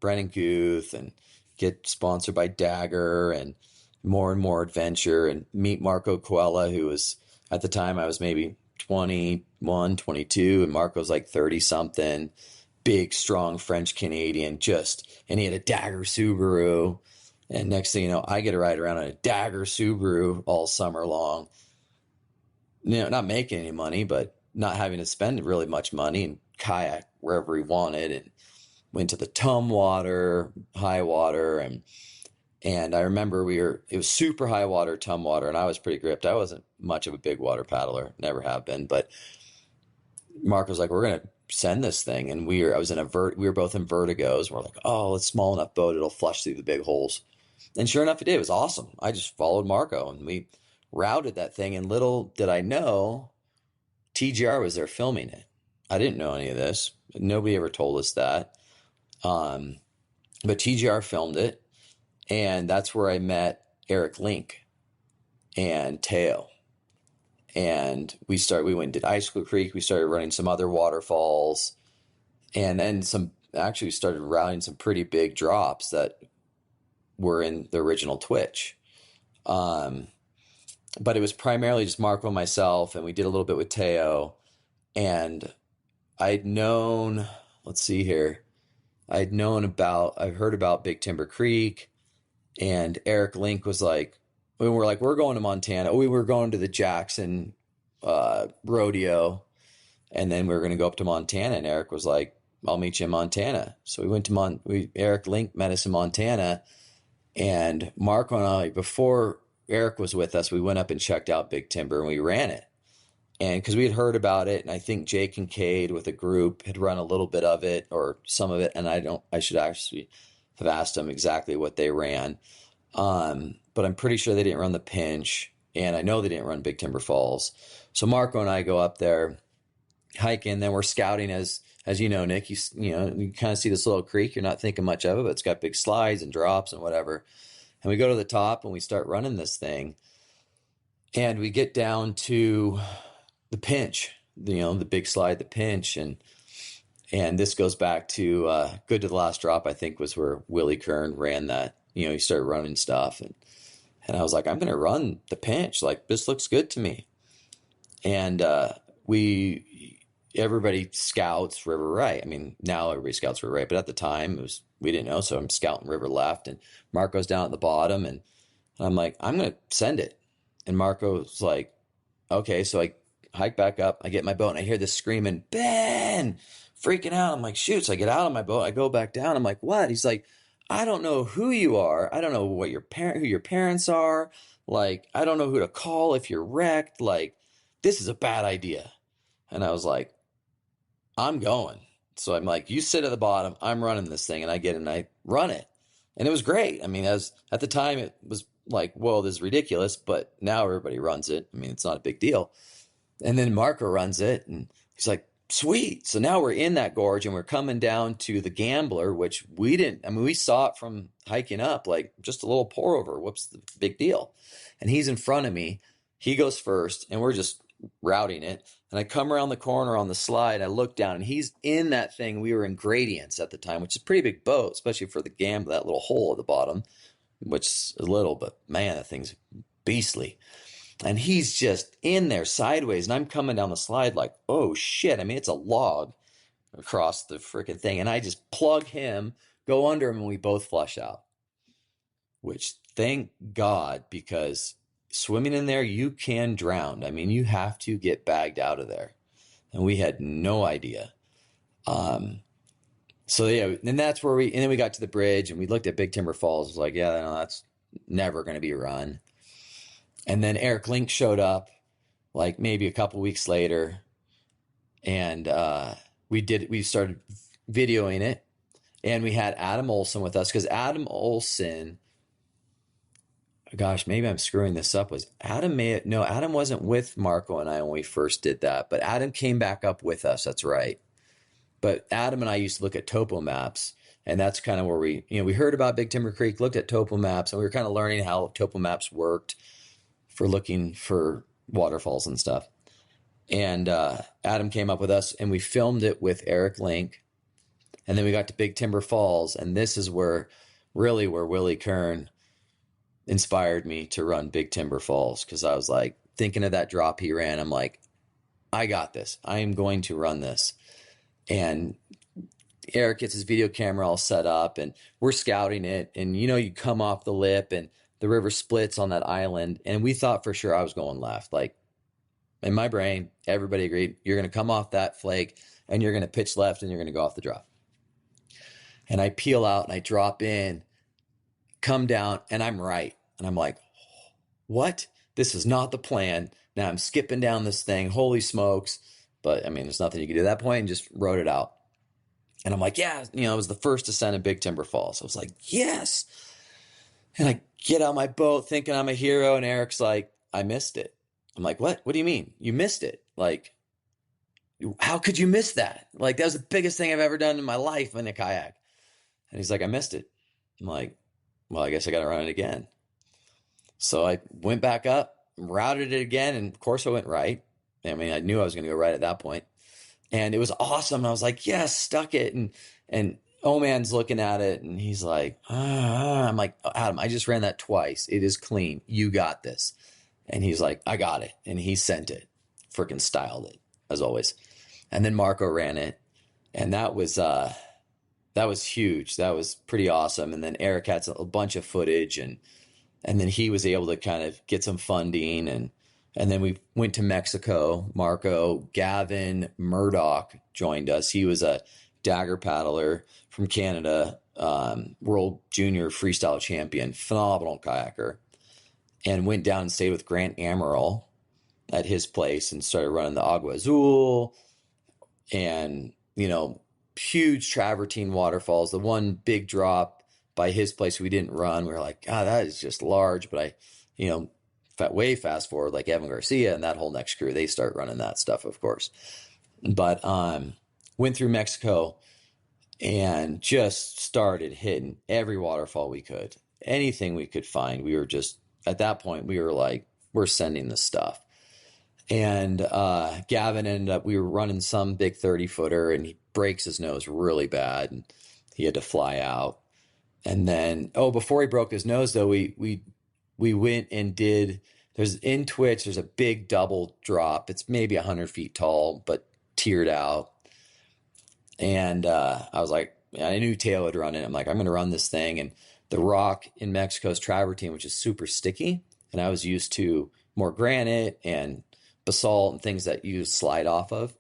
Brandon Guth, and get sponsored by Dagger, and more adventure, and meet Marco Coella, who was, at the time, I was maybe 21, 22, and Marco's like 30 something, big, strong French Canadian, and he had a Dagger Subaru. And next thing you know, I get to ride around on a Dagger Subaru all summer long. Not making any money, but not having to spend really much money, and kayak wherever we wanted, and went to the Tumwater, high water. And I remember it was super high water, Tumwater, and I was pretty gripped. I wasn't much of a big water paddler, never have been, but Mark was like, we're going to send this thing. And we were both in Vertigos. We're like, oh, it's a small enough boat. It'll flush through the big holes. And sure enough, it did. It was awesome. I just followed Marco and we routed that thing. And little did I know, TGR was there filming it. I didn't know any of this. Nobody ever told us that. But TGR filmed it, and that's where I met Eric Link and Teo. And we went and did Icicle Creek. We started running some other waterfalls, and then we started routing some pretty big drops that were in the original Twitch. But it was primarily just Marco and myself, and we did a little bit with Teo. And I'd known, let's see here, I've heard about Big Timber Creek, and Eric Link was like, we're going to Montana. We were going to the Jackson rodeo, and then we were going to go up to Montana. And Eric was like, I'll meet you in Montana. So we went to Eric Link met us in Montana, and Marco and I, before Eric was with us, we went up and checked out Big Timber, and we ran it. And because we had heard about it, and I think Jake and Cade with a group had run a little bit of it or some of it, and I should actually have asked them exactly what they ran. But I'm pretty sure they didn't run the Pinch, and I know they didn't run Big Timber Falls. So Marco and I go up there, hiking, then we're scouting as you know, Nick, you kind of see this little creek. You're not thinking much of it, but it's got big slides and drops and whatever. And we go to the top and we start running this thing, and we get down to the Pinch, the big slide, the Pinch. And this goes back to Good to the Last Drop, I think, was where Willie Kern ran that. He started running stuff. And I was like, I'm going to run the Pinch. Like, this looks good to me. And everybody scouts River Right. I mean, now everybody scouts River Right, but at the time we didn't know. So I'm scouting River Left, and Marco's down at the bottom, and I'm like, I'm going to send it. And Marco's like, okay. So I hike back up, I get my boat, and I hear this screaming, Ben, freaking out. I'm like, shoot. So I get out of my boat, I go back down. I'm like, what? He's like, I don't know who you are. I don't know who your parents are. Like, I don't know who to call if you're wrecked. Like, this is a bad idea. And I was like, I'm going. So I'm like, you sit at the bottom, I'm running this thing. And I get in and I run it. And it was great. I mean, at the time it was like, whoa, this is ridiculous. But now everybody runs it. I mean, it's not a big deal. And then Marco runs it, and he's like, sweet. So now we're in that gorge, and we're coming down to the Gambler, which we saw it from hiking up, like just a little pour over. What's the big deal? And he's in front of me. He goes first, and we're just routing it. And I come around the corner on the slide. I look down, and he's in that thing. We were in Gradients at the time, which is a pretty big boat, especially for the Gambler, that little hole at the bottom, which is little, but man, that thing's beastly. And he's just in there sideways, and I'm coming down the slide like, oh shit. I mean, it's a log across the freaking thing. And I just plug him, go under him, and we both flush out. Which, thank God, because swimming in there, you can drown. I mean, you have to get bagged out of there. And we had no idea. So yeah, and that's where and then we got to the bridge, and we looked at Big Timber Falls. It was like, yeah, no, that's never going to be run. And then Eric Link showed up like maybe a couple weeks later, and we started videoing it, and we had Adam Olson with us, because Adam Olson, gosh, maybe I'm screwing this up. Adam wasn't with Marco and I when we first did that, but Adam came back up with us. That's right. But Adam and I used to look at topo maps, and that's kind of where we heard about Big Timber Creek, looked at topo maps, and we were kind of learning how topo maps worked for looking for waterfalls and stuff. And Adam came up with us, and we filmed it with Eric Link. And then we got to Big Timber Falls, and this is where Willie Kern inspired me to run Big Timber Falls, because I was like, thinking of that drop he ran, I'm like, I got this. I am going to run this. And Eric gets his video camera all set up, and we're scouting it. And you come off the lip, and the river splits on that island, and we thought for sure I was going left. Like, in my brain, everybody agreed, you're going to come off that flake, and you're going to pitch left, and you're going to go off the drop. And I peel out, and I drop in, come down, and I'm right. And I'm like, what? This is not the plan. Now I'm skipping down this thing. Holy smokes. But I mean, there's nothing you can do at that point, and just wrote it out. And I'm like, yeah, it was the first descent of Big Timber Falls. I was like, yes. And I get out my boat thinking I'm a hero, and Eric's like, I missed it. I'm like, what? What do you mean? You missed it? Like, how could you miss that? Like, that was the biggest thing I've ever done in my life in a kayak. And he's like, I missed it. I'm like, well, I guess I got to run it again. So I went back up, routed it again, and of course I went right. I mean, I knew I was going to go right at that point, and it was awesome. I was like, yes, stuck it, and Oman's looking at it, and he's like, I'm like, Adam, I just ran that twice. It is clean. You got this. And he's like, I got it, and he sent it, freaking styled it as always. And then Marco ran it, and that was huge. That was pretty awesome. And then Eric had a bunch of footage, and then he was able to kind of get some funding, and then we went to Mexico. Marco, Gavin Murdoch joined us. He was a dagger paddler from Canada, world junior freestyle champion, phenomenal kayaker, and went down and stayed with Grant Amaral at his place and started running the Agua Azul and, huge travertine waterfalls. The one big drop by his place we didn't run. We were like, God, that is just large. But way fast forward, like Evan Garcia and that whole next crew, they start running that stuff, of course. But went through Mexico and just started hitting every waterfall we could, anything we could find. We were just, at that point, we were like, we're sending this stuff. And Gavin ended up, we were running some big 30-footer, and he breaks his nose really bad, and he had to fly out. And then, before he broke his nose, though, we went and did, in Twitch, there's a big double drop. It's maybe 100 feet tall, but tiered out. And I was like, I knew Taylor would run it. I'm like, I'm going to run this thing. And the rock in Mexico is travertine, which is super sticky. And I was used to more granite and basalt and things that you slide off of.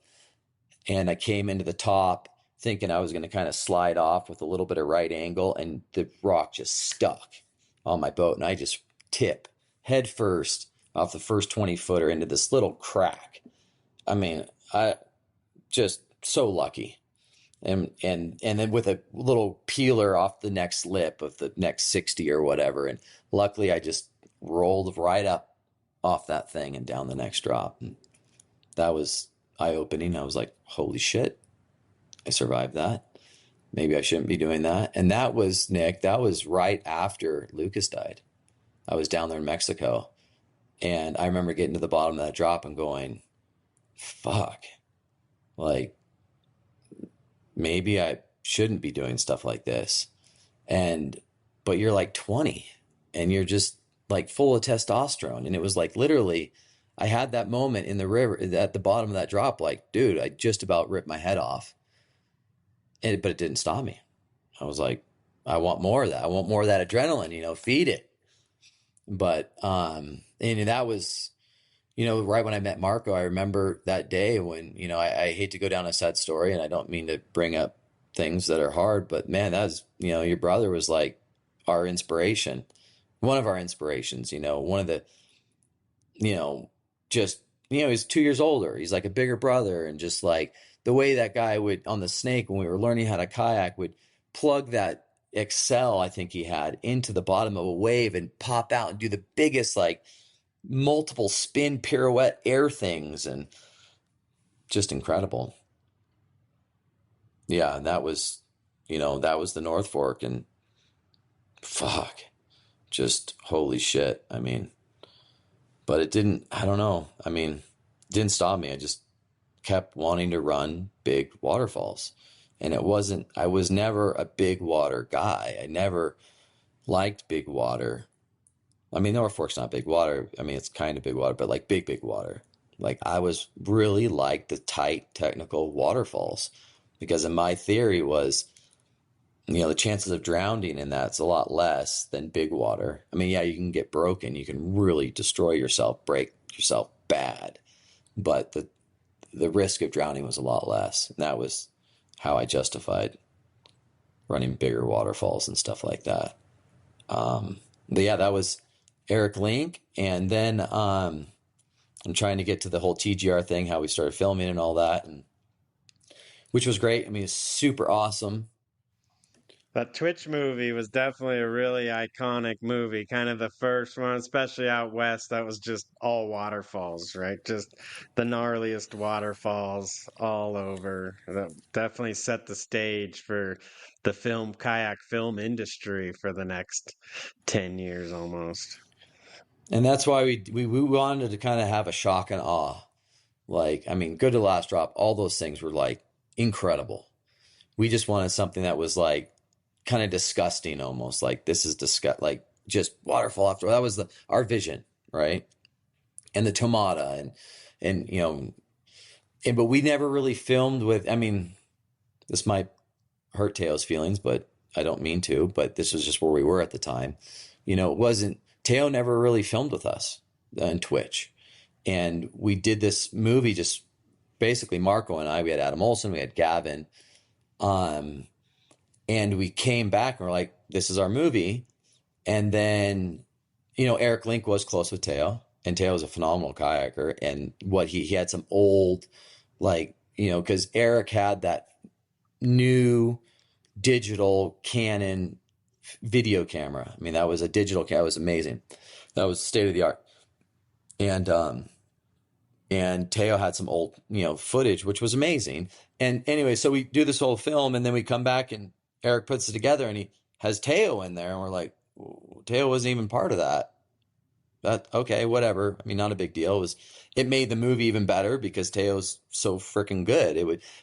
And I came into the top thinking I was going to kind of slide off with a little bit of right angle, and the rock just stuck on my boat, and I just tip head first off the first 20-footer into this little crack. I mean, I just so lucky. And then with a little peeler off the next lip of the next 60 or whatever. And luckily I just rolled right up off that thing and down the next drop. And that was eye-opening. I was like, holy shit, I survived that. Maybe I shouldn't be doing that. And that was, Nick, that was right after Lucas died. I was down there in Mexico, and I remember getting to the bottom of that drop and going, fuck, like, maybe I shouldn't be doing stuff like this. But you're like 20 and you're just like full of testosterone. And it was like, literally, I had that moment in the river at the bottom of that drop, like, dude, I just about ripped my head off. But it didn't stop me. I was like, I want more of that. I want more of that adrenaline, feed it. But, and that was, right when I met Marco, I remember that day when, I hate to go down a sad story, and I don't mean to bring up things that are hard, but man, that's, your brother was like our inspiration, one of our inspirations, one of the, just, he's 2 years older. He's like a bigger brother. And just like the way that guy would on the Snake, when we were learning how to kayak, would plug that Excel, I think he had, into the bottom of a wave and pop out and do the biggest, like, multiple spin pirouette air things, and just incredible. Yeah, and that was the North Fork, and fuck, just holy shit. I mean, but it didn't, I don't know. I mean, it didn't stop me. I just kept wanting to run big waterfalls. And I was never a big water guy. I never liked big water. I mean, North Fork's not big water. I mean, it's kind of big water, but like big water. Like, I was really like the tight technical waterfalls, because in my theory was, the chances of drowning in that's a lot less than big water. I mean, yeah, you can get broken. You can really destroy yourself, break yourself bad, but the risk of drowning was a lot less. And that was how I justified running bigger waterfalls and stuff like that. But yeah, that was Eric Link. And then I'm trying to get to the whole TGR thing, how we started filming and all that, and which was great. I mean, it's super awesome. That Twitch movie was definitely a really iconic movie, kind of the first one, especially out west, that was just all waterfalls, right? Just the gnarliest waterfalls all over. That definitely set the stage for the kayak film industry for the next 10 years almost. And that's why we wanted to kind of have a shock and awe. Like, I mean, Good to Last Drop, all those things were like incredible. We just wanted something that was like kind of disgusting almost. Like, this is disgust, like just waterfall after. That was our vision, right? And the Tomata and but we never really filmed with, I mean, this might hurt Teo's feelings, but I don't mean to, but this was just where we were at the time. It wasn't, Teo never really filmed with us on Twitch. And we did this movie just basically Marco and I, we had Adam Olsen, we had Gavin. Um, and we came back and we're like, this is our movie. And then, Eric Link was close with Teo, and Teo was a phenomenal kayaker. And he had some old, like, because Eric had that new digital Canon video camera. I mean, that was a digital camera. It was amazing. That was state of the art. And Teo had some old, footage, which was amazing. And anyway, so we do this whole film, and then we come back and Eric puts it together and he has Teo in there. And we're like, Teo wasn't even part of that. But okay, whatever. I mean, not a big deal. It made the movie even better because Teo's so freaking good.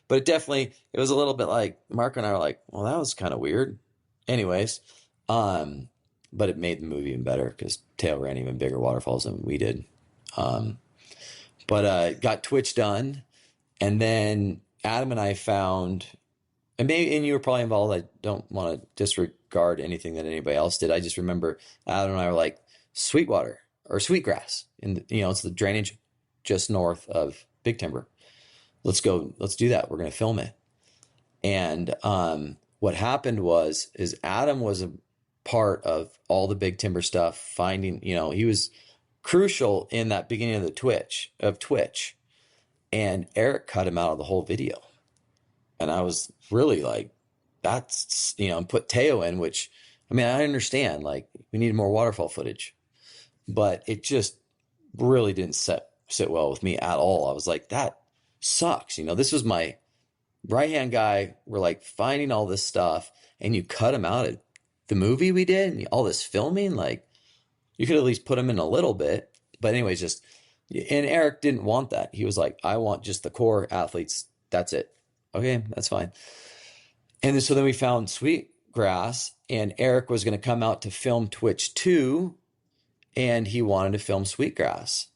But it was a little bit like Mark and I were like, well, that was kind of weird. Anyways, but it made the movie even better because Teo ran even bigger waterfalls than we did. But got Twitch done, and then Adam and I found, and you were probably involved. I don't want to disregard anything that anybody else did. I just remember Adam and I were like, Sweetwater or Sweetgrass, it's the drainage just north of Big Timber. Let's do that. We're going to film it. And what happened is Adam was a part of all the Big Timber stuff. Finding, he was crucial in that beginning of Twitch, and Eric cut him out of the whole video. And I was really like, that's, and put Teo in, which, I mean, I understand, like, we needed more waterfall footage, but it just really didn't sit well with me at all. I was like, that sucks. This was my right-hand guy. We're like finding all this stuff, and you cut him out of the movie we did, and all this filming, like, you could at least put him in a little bit. But anyways, and Eric didn't want that. He was like, I want just the core athletes. That's it. Okay, that's fine. And so then we found Sweetgrass, and Eric was going to come out to film Twitch 2, and he wanted to film Sweetgrass.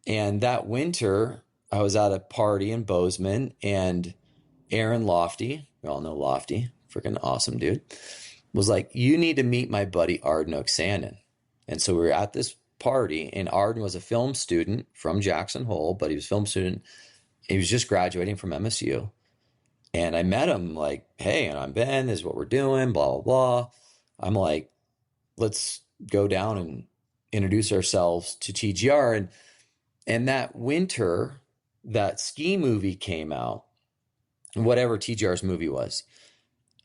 And that winter, I was at a party in Bozeman, and Aaron Lofty, we all know Lofty, freaking awesome dude, was like, you need to meet my buddy Arden Oksanen. And so we were at this party, and Arden was a film student from Jackson Hole, but he was a film student. He was just graduating from MSU. And I met him like, hey, and I'm Ben, this is what we're doing, blah, blah, blah. I'm like, let's go down and introduce ourselves to TGR. And that winter, that ski movie came out, whatever TGR's movie was.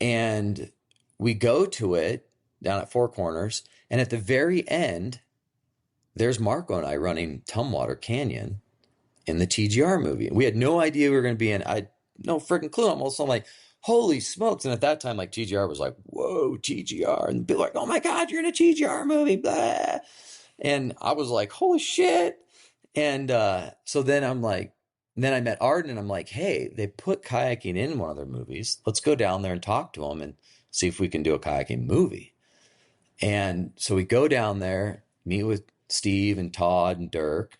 And we go to it down at Four Corners. And at the very end, there's Marco and I running Tumwater Canyon in the TGR movie. We had no idea we were going to be in. I had no freaking clue. I'm like, holy smokes. And at that time, like, TGR was like, whoa, TGR. And people were like, oh my God, you're in a TGR movie. Blah. And I was like, holy shit. And so then then I met Arden, and I'm like, hey, they put kayaking in one of their movies. Let's go down there and talk to them and see if we can do a kayaking movie. And so we go down there, meet with Steve and Todd and Dirk,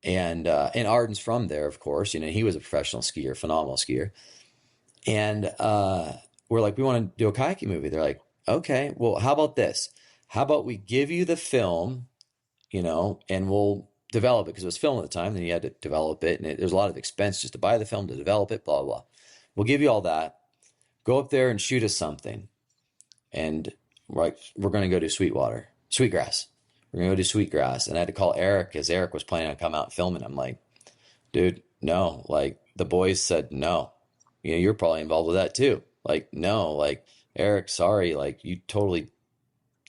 and Arden's from there, of course. He was a professional skier, phenomenal skier. And we're like, we want to do a kayaking movie. They're like, okay, well, how about this? How about we give you the film, and we'll develop it, because it was film at the time. Then you had to develop it, and there's a lot of expense just to buy the film, to develop it, blah, blah, blah. We'll give you all that. Go up there and shoot us something. And we're going to go do Sweetgrass. We're going to go do Sweetgrass. And I had to call Eric, because Eric was planning on coming out and filming. I'm like, dude, no. Like, the boys said no. You're probably involved with that too. Like, no. Like, Eric, sorry, like you totally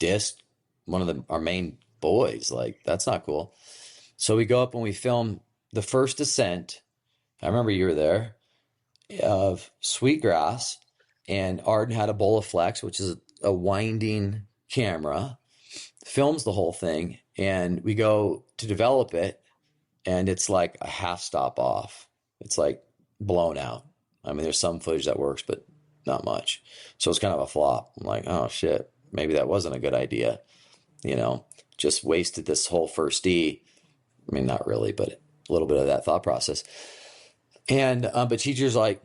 dissed one of our main boys. Like, that's not cool. So we go up and we film the first descent. I remember you were there, of Sweetgrass, and Arden had a Bolaflex, which is a winding camera, films the whole thing, and we go to develop it, and it's like a half stop off. It's like blown out. I mean, there's some footage that works, but not much. So it's kind of a flop. I'm like, oh shit, maybe that wasn't a good idea. You know, just wasted this whole first D. I mean, not really, but a little bit of that thought process. And but teacher's like,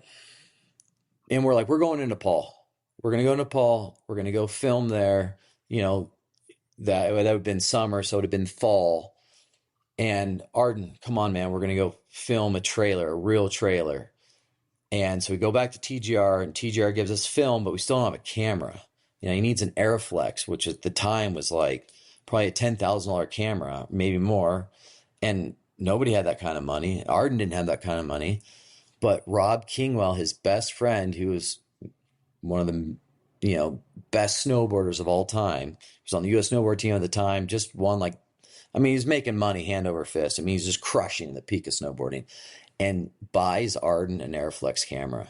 and we're like, we're going to Nepal. We're gonna go to Nepal. We're gonna go film there. You know, that would have been summer, so it would have been fall. And Arden, come on, man, we're gonna go film a trailer, a real trailer. And so we go back to TGR, and TGR gives us film, but we still don't have a camera. You know, he needs an Airflex, which at the time was like probably a $10,000 camera, maybe more. And nobody had that kind of money. Arden didn't have that kind of money. But Rob Kingwell, his best friend, who was one of the, you know, best snowboarders of all time, he was on the U.S. snowboard team at the time, just won like, I mean, he's making money hand over fist. I mean, he's just crushing the peak of snowboarding, and buys Arden an Airflex camera.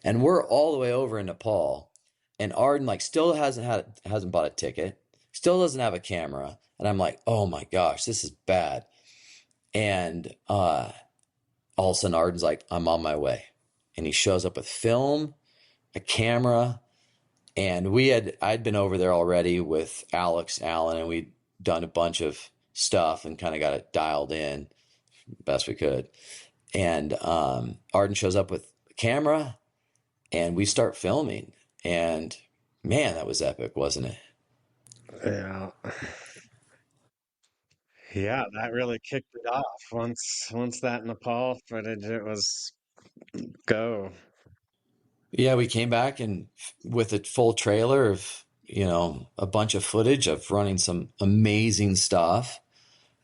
And we're all the way over in Nepal, and Arden like still hasn't bought a ticket, still doesn't have a camera. And I'm like, oh my gosh, this is bad. And all of a sudden Arden's like, I'm on my way. And he shows up with film, a camera, and I'd been over there already with Alex Allen, and we'd done a bunch of stuff and kind of got it dialed in best we could. And Arden shows up with a camera, and we start filming. And man, that was epic, wasn't it? Yeah. Yeah, that really kicked it off. Once that Nepal footage, it was go. Yeah, we came back and with a full trailer of, you know, a bunch of footage of running some amazing stuff,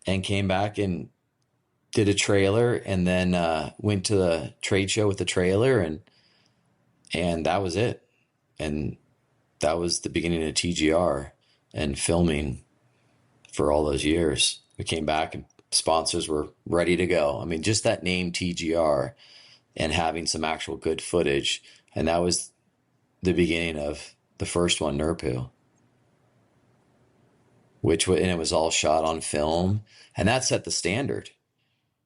and came back and did a trailer, and then went to the trade show with the trailer, and that was it. And that was the beginning of TGR and filming for all those years. We came back and sponsors were ready to go. I mean, just that name TGR and having some actual good footage. And that was the beginning of the first one, Nurpu, and it was all shot on film. And that set the standard.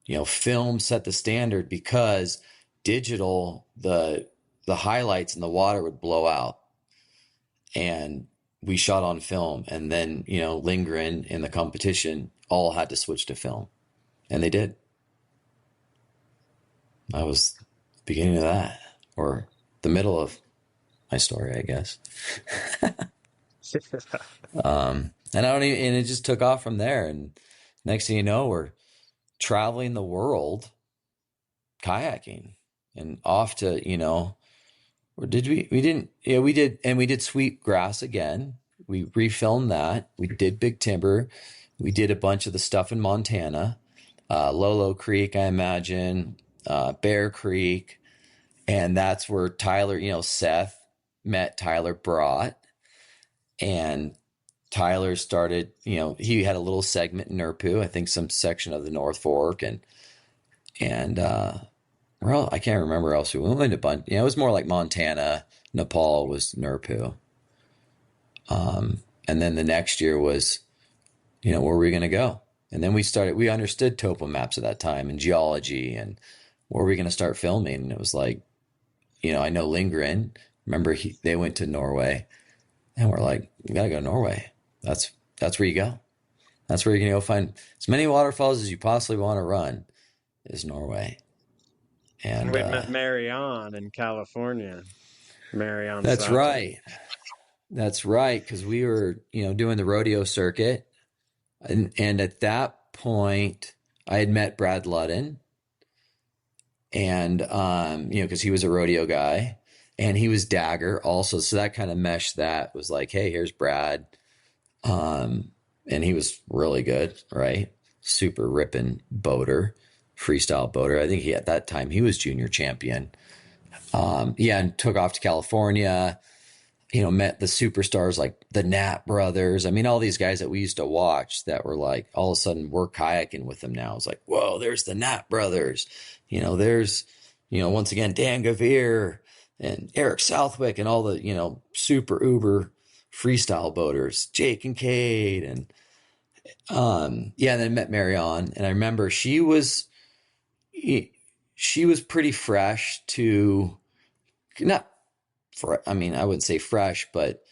You know, film set the standard, because digital, the highlights in the water would blow out. And we shot on film, and then, you know, Lindgren in the competition all had to switch to film, and they did. That was the beginning of that, or the middle of my story, I guess. And and it just took off from there. And next thing you know, we're traveling the world kayaking, and off to, you know, or did we didn't, yeah, we did. And we did Sweetgrass again. We refilmed that. We did Big Timber. We did a bunch of the stuff in Montana, Lolo Creek, I imagine, Bear Creek. And that's where Tyler, you know, Seth met Tyler Brott, and Tyler started, you know, he had a little segment in Nurpu, I think some section of the North Fork, and well, I can't remember where else we went. A bunch, you know, it was more like Montana, Nepal was Nurpu. And then the next year was, you know, where were we going to go? And then we understood topo maps at that time and geology, and where were we going to start filming? And it was like, you know, I know Lindgren, remember they went to Norway, and we're like, we got to go to Norway. That's where you go. That's where you're going to go find as many waterfalls as you possibly want to run, is Norway. And We met Marianne in California. Marianne that's Sato. right. That's right. Because we were, you know, doing the rodeo circuit. And at that point, I had met Brad Ludden. And, you know, because he was a rodeo guy. And he was Dagger also. So that kind of meshed. That was like, hey, here's Brad. And he was really good, right? Super ripping boater, freestyle boater. I think at that time he was junior champion. Yeah, and took off to California. met the superstars like the Nat brothers. I mean, all these guys that we used to watch that were like, all of a sudden we're kayaking with them now. It's like, whoa, there's the Nat brothers. There's, once again, Dan Gavir and Eric Southwick and all the, super uber freestyle boaters, Jake and Cade. And, yeah, and then I met Marianne, and I remember she was pretty fresh to, not I mean, I wouldn't say fresh, but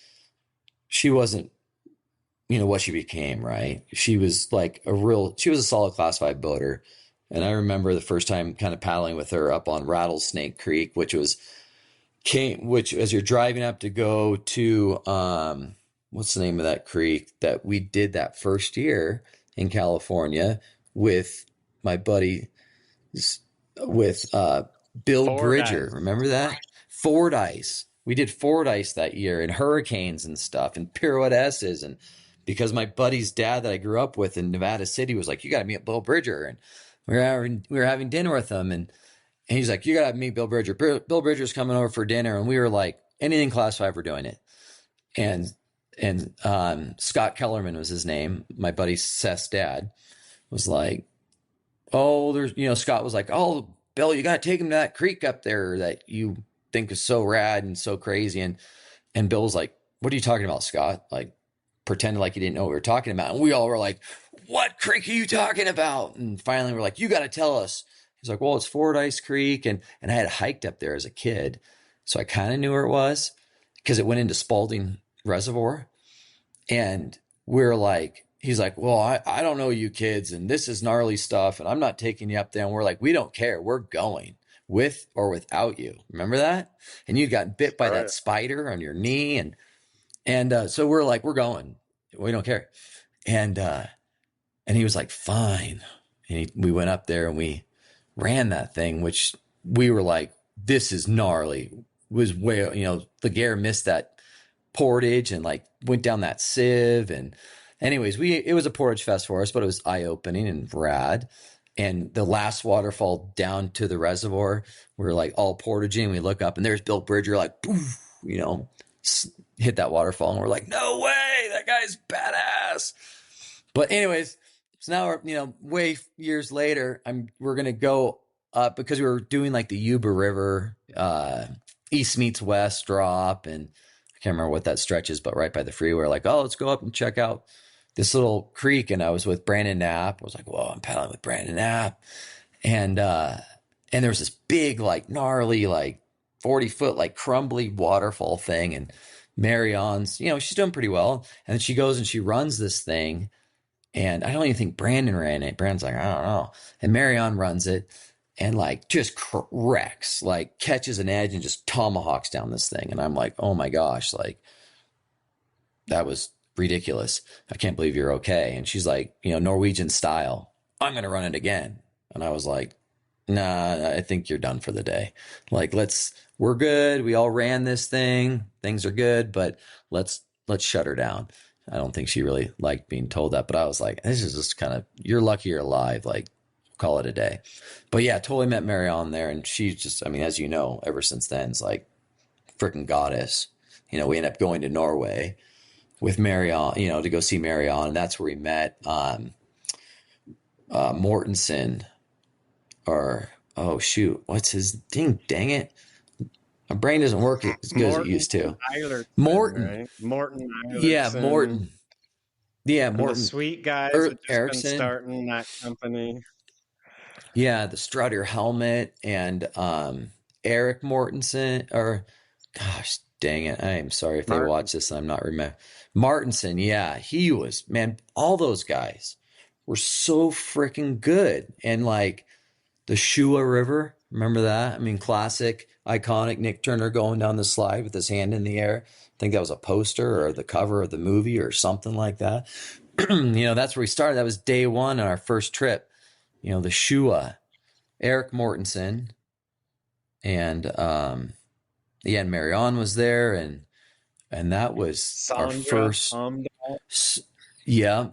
she wasn't, what she became, right? She was she was a solid class 5 boater. And I remember the first time kind of paddling with her up on Rattlesnake Creek, which as you're driving up to go to, what's the name of that creek that we did that first year in California with my buddy, with Bill Ford Bridger. Ice. Remember that? Ford Ice. We did Ford Ice that year, and hurricanes and stuff, and pirouette S's. And because my buddy's dad that I grew up with in Nevada City was like, you got to meet Bill Bridger. And we were having dinner with him, and he's like, you got to meet Bill Bridger. Bill Bridger's coming over for dinner. And we were like, anything class 5, we're doing it. And Scott Kellerman was his name. My buddy Seth's dad was like, oh, Scott was like, oh, Bill, you got to take him to that creek up there that you think is so rad and so crazy. And Bill's like, what are you talking about, Scott? Like, pretended like he didn't know what we were talking about. And we all were like, what creek are you talking about? And finally we're like, you got to tell us. He's like, well, it's Ford Ice Creek. And I had hiked up there as a kid. So I kind of knew where it was because it went into Spalding Reservoir. And we're like, he's like, well, I don't know you kids, and this is gnarly stuff, and I'm not taking you up there. And we're like, we don't care. We're going with or without you. Remember that? And you got bit by that spider on your knee. And so we're like, we're going. We don't care. And he was like, fine. And we went up there and we ran that thing, which we were like, this is gnarly. It was way, the Gare missed that portage and like went down that sieve. And anyways, it was a portage fest for us, but it was eye-opening and rad. And the last waterfall down to the reservoir, we're like all portaging. We look up and there's Bill Bridger, like, poof, hit that waterfall. And we're like, no way, that guy's badass. But anyways, so now we're, years later, we're going to go up because we were doing like the Yuba River, east meets west drop. And I can't remember what that stretch is, but right by the freeway, we're like, oh, let's go up and check out this little creek. And I was with Brandon Knapp. I was like, whoa, I'm paddling with Brandon Knapp. And there was this big, like gnarly, like 40-foot, like crumbly waterfall thing. And Marianne's, she's doing pretty well. And then she goes and she runs this thing. And I don't even think Brandon ran it. Brandon's like, I don't know. And Marianne runs it and like just wrecks, like catches an edge and just tomahawks down this thing. And I'm like, oh my gosh, like that was ridiculous. I can't believe you're okay. And she's like, Norwegian style, I'm going to run it again. And I was like, nah, I think you're done for the day. Like, we're good. We all ran this thing. Things are good, but let's shut her down. I don't think she really liked being told that, but I was like, this is just kind of, you're lucky you're alive. Like, call it a day. But yeah, totally met Marianne there. And she's just, I mean, as you know, ever since then, it's like freaking goddess. We ended up going to Norway with Marianne, to go see Marianne. And that's where we met Mortensen, or, oh shoot, what's his dang it. My brain doesn't work as good as it used to. Morton. Right? Morton. Yeah, Morton. Yeah, Morton. The sweet guys have just Erickson. been starting that company. Yeah, the Strutter helmet and Eric Mortensen, or gosh dang it. I am sorry if they watch this and I'm not remember. Martinson, yeah, he was, man, all those guys were so freaking good. And like the Shua River, remember that? I mean, classic, iconic Nick Turner going down the slide with his hand in the air. I think that was a poster or the cover of the movie or something like that. That's where we started. That was day one on our first trip. The Shua, Eric Mortensen, and and Marianne was there, and that was Sandra, our first. Yeah.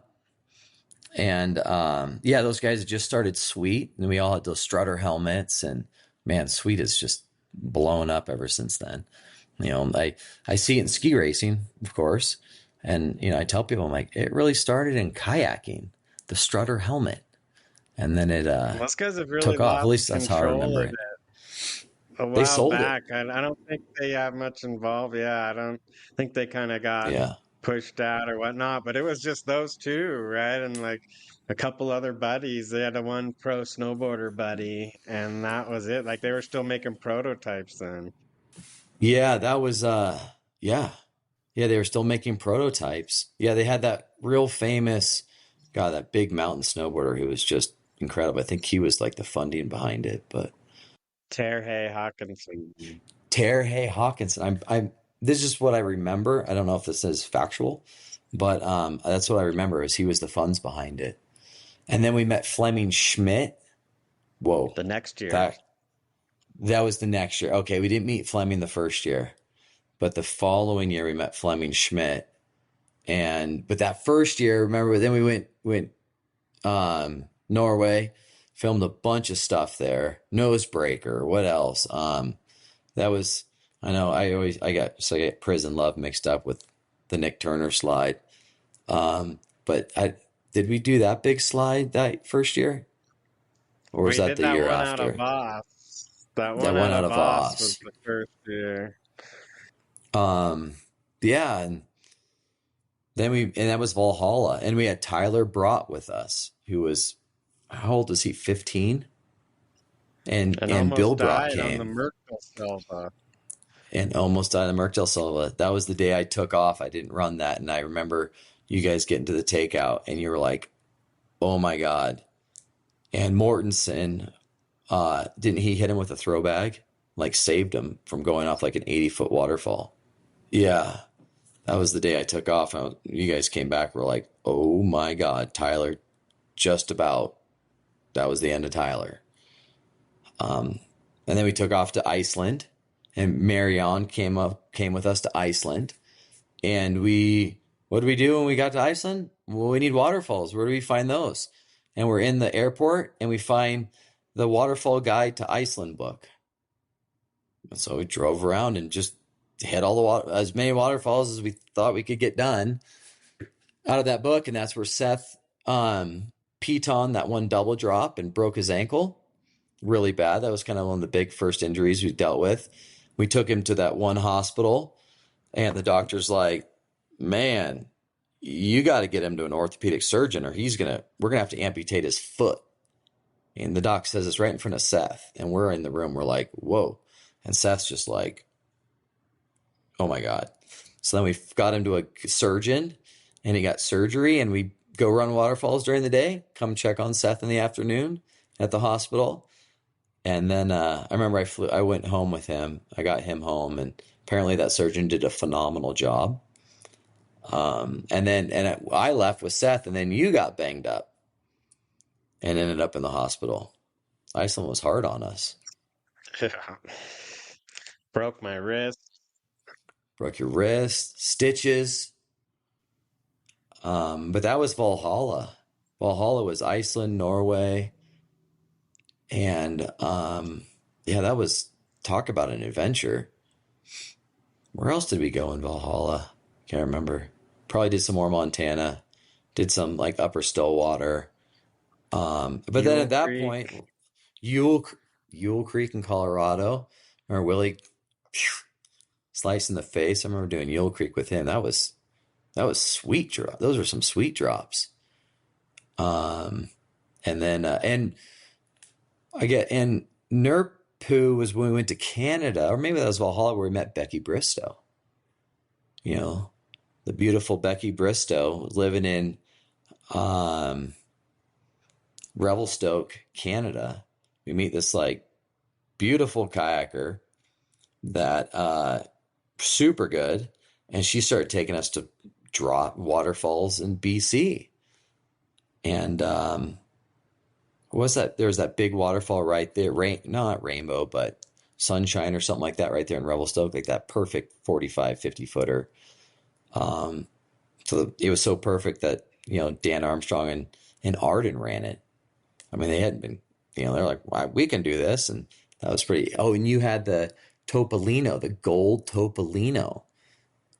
And those guys had just started Sweet, and we all had those Strutter helmets, and man, Sweet has just blown up ever since then. I see it in ski racing, of course. And, I tell people, I'm like, it really started in kayaking, the strutter helmet. And then it Most guys have really took off. At least lost that's how I control remember of it. a They while sold it. back. I don't think they have much involved. Yeah, I don't think they kind of got Yeah. pushed out or whatnot, but it was just those two, right? And like a couple other buddies. They had a one pro snowboarder buddy, and that was it. Like they were still making prototypes then. Yeah, that was yeah. Yeah, they were still making prototypes. Yeah, they had that real famous God, that big mountain snowboarder who was just incredible. I think he was like the funding behind it, but Terje Hawkinson. Terje Hawkinson. I'm this is what I remember. I don't know if this is factual, but that's what I remember is he was the funds behind it. And then we met Fleming Schmidt. Whoa. The next year. That that was the next year. Okay, we didn't meet Fleming the first year, but the following year we met Fleming Schmidt. And but that first year, remember, then we went Norway, filmed a bunch of stuff there. Nosebreaker, what else? That was I know I get Prison Love mixed up with the Nick Turner slide. But I did we do that big slide that first year? Or was We that did the that year one out of after? Voss. That That one one out out of of Voss was Voss. the first year. Um yeah, and and that was Valhalla. And we had Tyler Brott with us, who was how old was he? 15? And And Bill almost Brock died on the came Merkel Silva. and almost died of Merctel Silva. That was the day I took off. I didn't run that, and I remember you guys getting to the takeout, and you were like, "Oh my god!" And Mortensen, didn't he hit him with a throw bag? Like saved him from going off like an 80-foot waterfall. Yeah, that was the day I took off. You guys came back. We're like, "Oh my god, Tyler!" Just about. That was the end of Tyler. And then we took off to Iceland, and Marion came with us to Iceland. And what did we do when we got to Iceland? Well, we need waterfalls. Where do we find those? And we're in the airport, and we find the Waterfall Guide to Iceland book. And so we drove around and just hit all the as many waterfalls as we thought we could get done out of that book. And that's where Seth peed on that one double drop and broke his ankle really bad. That was kind of one of the big first injuries we dealt with. We took him to that one hospital, and the doctor's like, "Man, you got to get him to an orthopedic surgeon, or we're gonna have to amputate his foot." And the doc says it's right in front of Seth, and we're in the room. We're like, "Whoa!" And Seth's just like, "Oh my god!" So then we got him to a surgeon, and he got surgery, and we go run waterfalls during the day. Come check on Seth in the afternoon at the hospital. And then I remember I went home with him. I got him home, and apparently that surgeon did a phenomenal job. I left with Seth, and then you got banged up and ended up in the hospital. Iceland was hard on us. Yeah. Broke my wrist. Broke your wrist, stitches. But that was Valhalla. Valhalla was Iceland, Norway, and yeah, that was talk about an adventure. Where else did we go in Valhalla? Can't remember. Probably did some more Montana. Did some like Upper Stillwater. But then Yule at that Creek. point, Yule Yule Creek in Colorado, or Willie slice in the face. I remember doing Yule Creek with him. That was sweet drop. Those were some sweet drops. Um, and then and Nurpu was when we went to Canada, or maybe that was Valhalla where we met Becky Bristow. You know, the beautiful Becky Bristow living in um, Revelstoke, Canada. We meet this like beautiful kayaker that super good, and she started taking us to drop waterfalls in BC. And what was that? There was that big waterfall right there, not Rainbow, but Sunshine or something like that, right there in Revelstoke, like that perfect 45, 50 footer. Um, so it was so perfect that Dan Armstrong and Arden ran it. I mean, they hadn't been, they're like, "Wow, we can do this," and that was pretty. Oh, and you had Topolino, the gold Topolino.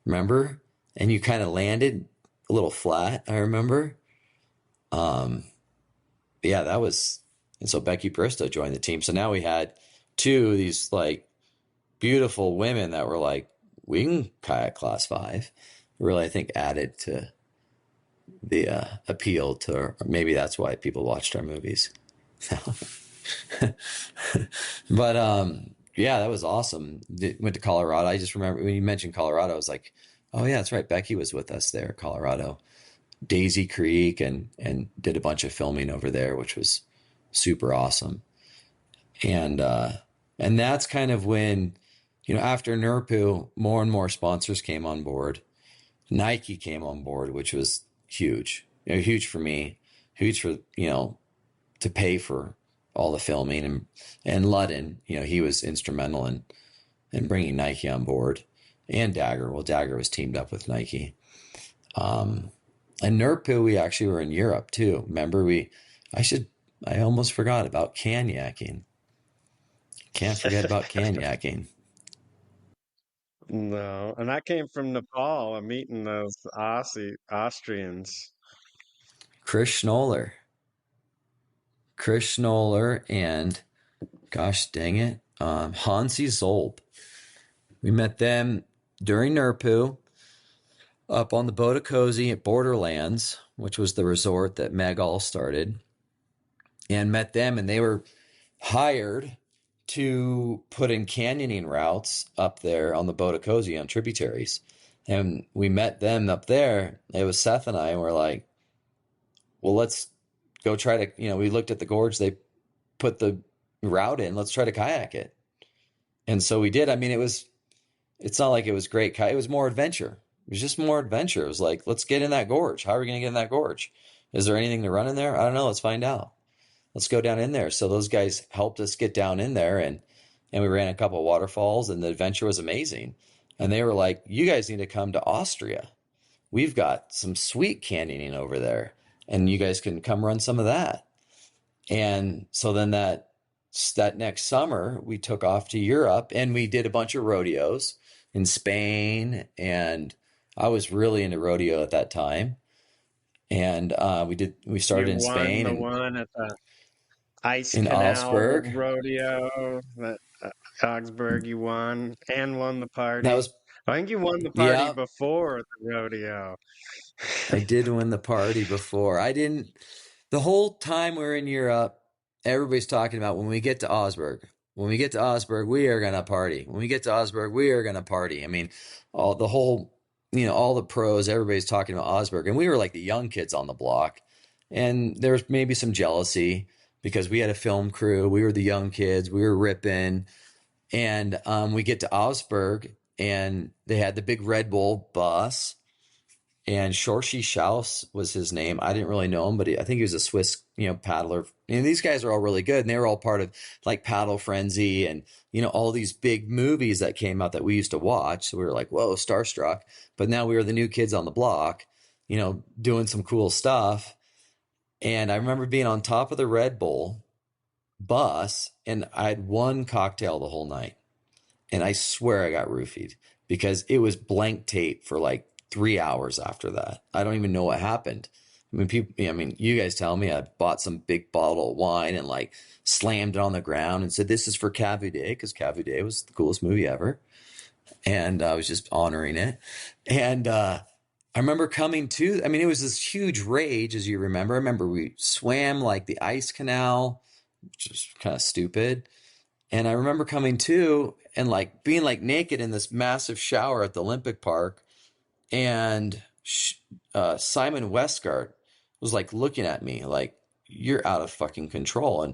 Remember? And you kind of landed a little flat, I remember. Um, yeah, that was, and so Becky Bristow joined the team. So now we had two of these like beautiful women that were like, we can kayak class 5. Really, I think added to the appeal to, or maybe that's why people watched our movies. But yeah, that was awesome. Went to Colorado. I just remember when you mentioned Colorado, I was like, oh yeah, that's right. Becky was with us there, Colorado, Daisy Creek, and did a bunch of filming over there, which was super awesome. And and that's kind of when, after NERPU, more and more sponsors came on board. Nike came on board, which was huge. Huge for me, huge for, to pay for all the filming, and Ludden, he was instrumental in bringing Nike on board, and Dagger. Well, Dagger was teamed up with Nike. And NERPU, we actually were in Europe too. Remember, I almost forgot about canyaking. Can't forget about canyaking. No, and I came from Nepal. I'm meeting those Austrians. Chris Schnoller. Chris Schnoller and, gosh dang it, Hansi Zolb. We met them during NERPU up on the Bodacozy at Borderlands, which was the resort that Meg all started, and met them, and they were hired to put in canyoning routes up there on the Bodacozy on tributaries. And we met them up there. It was Seth and I, and we're like, well, let's go try to, we looked at the gorge they put the route in, let's try to kayak it. And so we did. I mean, it's not like it was great. It was more adventure. It was just more adventure. It was like, let's get in that gorge. How are we going to get in that gorge? Is there anything to run in there? I don't know. Let's find out. Let's go down in there. So those guys helped us get down in there, and we ran a couple of waterfalls, and the adventure was amazing. And they were like, you guys need to come to Austria. We've got some sweet canyoning over there, and you guys can come run some of that. And so then that next summer we took off to Europe, and we did a bunch of rodeos in Spain, and I was really into rodeo at that time. And we started You in won Spain the and one at the Ice in Canal Augsburg. Rodeo, that Augsburg you won, and won the That party. was, I think you won the party yeah, before the rodeo. I did win the party before. I didn't, the whole time we were in Europe, everybody's talking about when we get to Augsburg. When we get to Augsburg, we are gonna party. When we get to Augsburg, we are gonna party. I mean, all the pros, everybody's talking about Augsburg, and we were like the young kids on the block, and there was maybe some jealousy because we had a film crew. We were the young kids. We were ripping, and we get to Augsburg, and they had the big Red Bull bus, and Shorshi Schaus was his name. I didn't really know him, but I think he was a Swiss, paddler. And these guys are all really good, and they were all part of like Paddle Frenzy and all these big movies that came out that we used to watch. So we were like, whoa, starstruck. But now we were the new kids on the block, doing some cool stuff. And I remember being on top of the Red Bull bus, and I had one cocktail the whole night, and I swear I got roofied because it was blank tape for like 3 hours after that. I don't even know what happened. I mean, you guys tell me. I bought some big bottle of wine and like slammed it on the ground and said, "This is for Cavu Day," because Cavu Day was the coolest movie ever, and I was just honoring it. And I remember coming to. I mean, it was this huge rage, as you remember. I remember we swam like the ice canal, which was kind of stupid. And I remember coming to and like being like naked in this massive shower at the Olympic Park, and Simon Westgard was like looking at me like, you're out of fucking control. And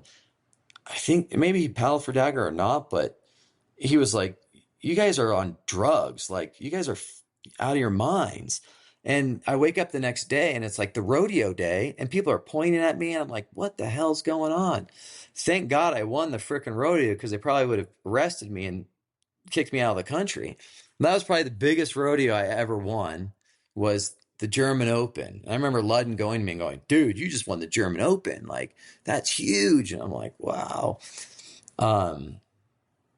I think maybe he paddled for Dagger or not, but he was like, you guys are on drugs. Like, you guys are out of your minds. And I wake up the next day, and it's like the rodeo day, and people are pointing at me, and I'm like, what the hell's going on? Thank God I won the frickin' rodeo, because they probably would have arrested me and kicked me out of the country. And that was probably the biggest rodeo I ever won, was the German Open. And I remember Ludden going to me and going, dude, you just won the German Open. Like, that's huge. And I'm like, wow.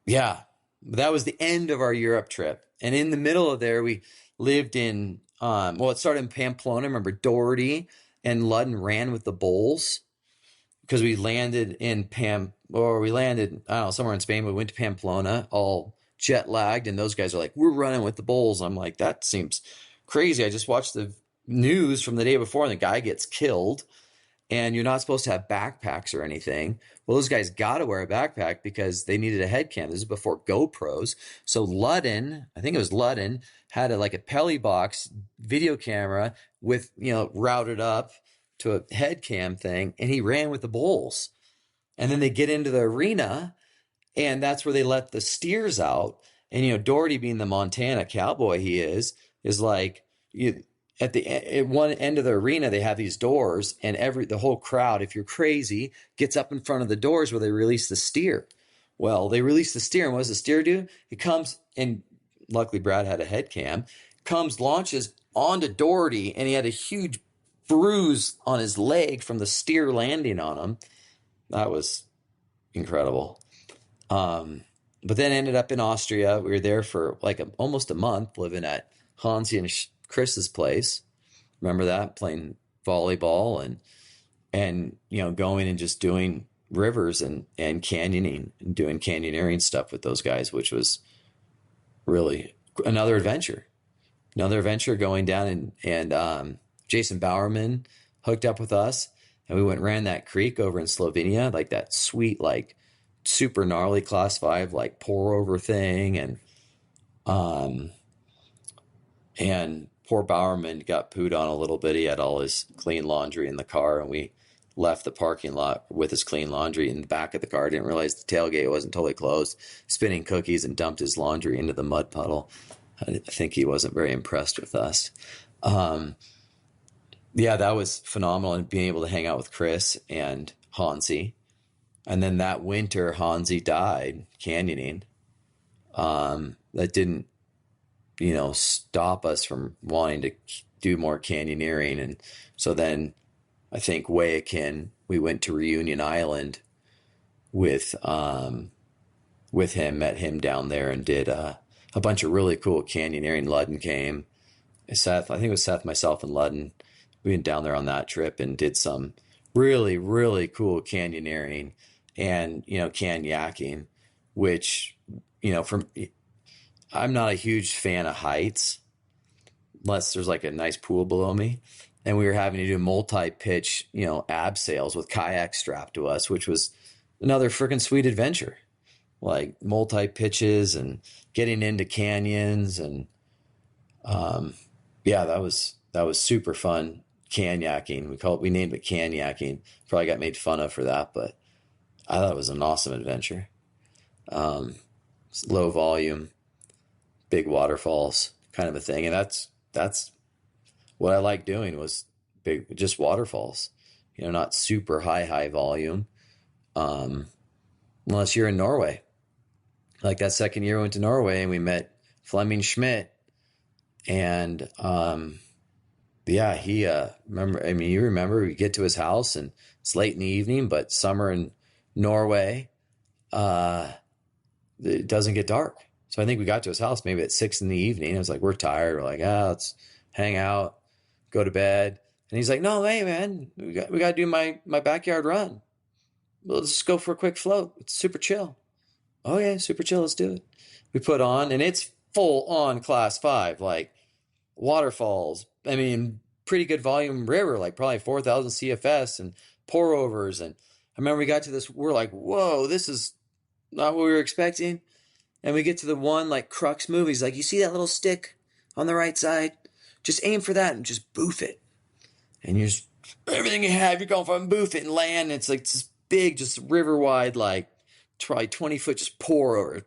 Yeah. That was the end of our Europe trip. And in the middle of there, we lived in, well, it started in Pamplona. Remember Doherty and Ludden ran with the bulls because we landed we landed, I don't know, somewhere in Spain. We went to Pamplona all jet lagged. And those guys are like, we're running with the bulls. I'm like, that seems crazy. I just watched the news from the day before and the guy gets killed and you're not supposed to have backpacks or anything. Well, those guys got to wear a backpack because they needed a head cam. This is before GoPros. So Ludden, I think it was Ludden, had like a Pelly box video camera with, routed up to a head cam thing, and he ran with the bulls. And then they get into the arena, and that's where they let the steers out. And Doherty, being the Montana cowboy he is like, at one end of the arena they have these doors, and the whole crowd, if you're crazy, gets up in front of the doors where they release the steer. Well, they release the steer, and what does the steer do? It comes, and luckily Brad had a head cam, launches onto Doherty, and he had a huge bruise on his leg from the steer landing on him. That was incredible. But then ended up in Austria. We were there for like almost a month, living at Hansi and Chris's place. Remember that? Playing volleyball and going and just doing rivers and canyoning and doing canyoneering stuff with those guys, which was really another adventure. Going down, and Jason Bowerman hooked up with us, and we went and ran that creek over in Slovenia, like that sweet, like super gnarly class 5, like pour over thing. And poor Bowerman got pooed on a little bit. He had all his clean laundry in the car, and we left the parking lot with his clean laundry in the back of the car. Didn't realize the tailgate wasn't totally closed. Spinning cookies and dumped his laundry into the mud puddle. I think he wasn't very impressed with us. Yeah, that was phenomenal, and being able to hang out with Chris and Hansi. And then that winter, Hansi died canyoning. That didn't, stop us from wanting to do more canyoneering. And so then I think way akin, we went to Reunion Island with him, met him down there, and did a bunch of really cool canyoneering. Ludden came. Seth, I think it was Seth, myself, and Ludden. We went down there on that trip and did some really, really cool canyoneering and, kayaking, which, I'm not a huge fan of heights unless there's like a nice pool below me. And we were having to do multi-pitch, abseils with kayaks strapped to us, which was another freaking sweet adventure. Like multi-pitches and getting into canyons, and yeah, that was super fun. Kayaking, we named it kayaking. Probably got made fun of for that, but I thought it was an awesome adventure. Low volume, big waterfalls, kind of a thing, and that's what I like doing, was big, just waterfalls. Not super high volume, unless you're in Norway. Like that second year, we went to Norway and we met Fleming Schmidt, and yeah, he you remember we get to his house and it's late in the evening, but summer in Norway, it doesn't get dark. So I think we got to his house maybe at 6 in the evening. I was like, we're tired. We're like, let's hang out, go to bed. And he's like, no, hey man, we got to do my backyard run. Let's just go for a quick float. It's super chill. Oh yeah, super chill. Let's do it. We put on, and it's full on class 5, like waterfalls. I mean, pretty good volume river, like probably 4,000 CFS and pour overs. And I remember we got to this, we're like, whoa, this is not what we were expecting. And we get to the one like crux move. He's like, you see that little stick on the right side? Just aim for that and just boof it. And you're just, everything you have, you're going from boof it and land. And it's like this big, just river wide, like probably 20-foot, just pour over it.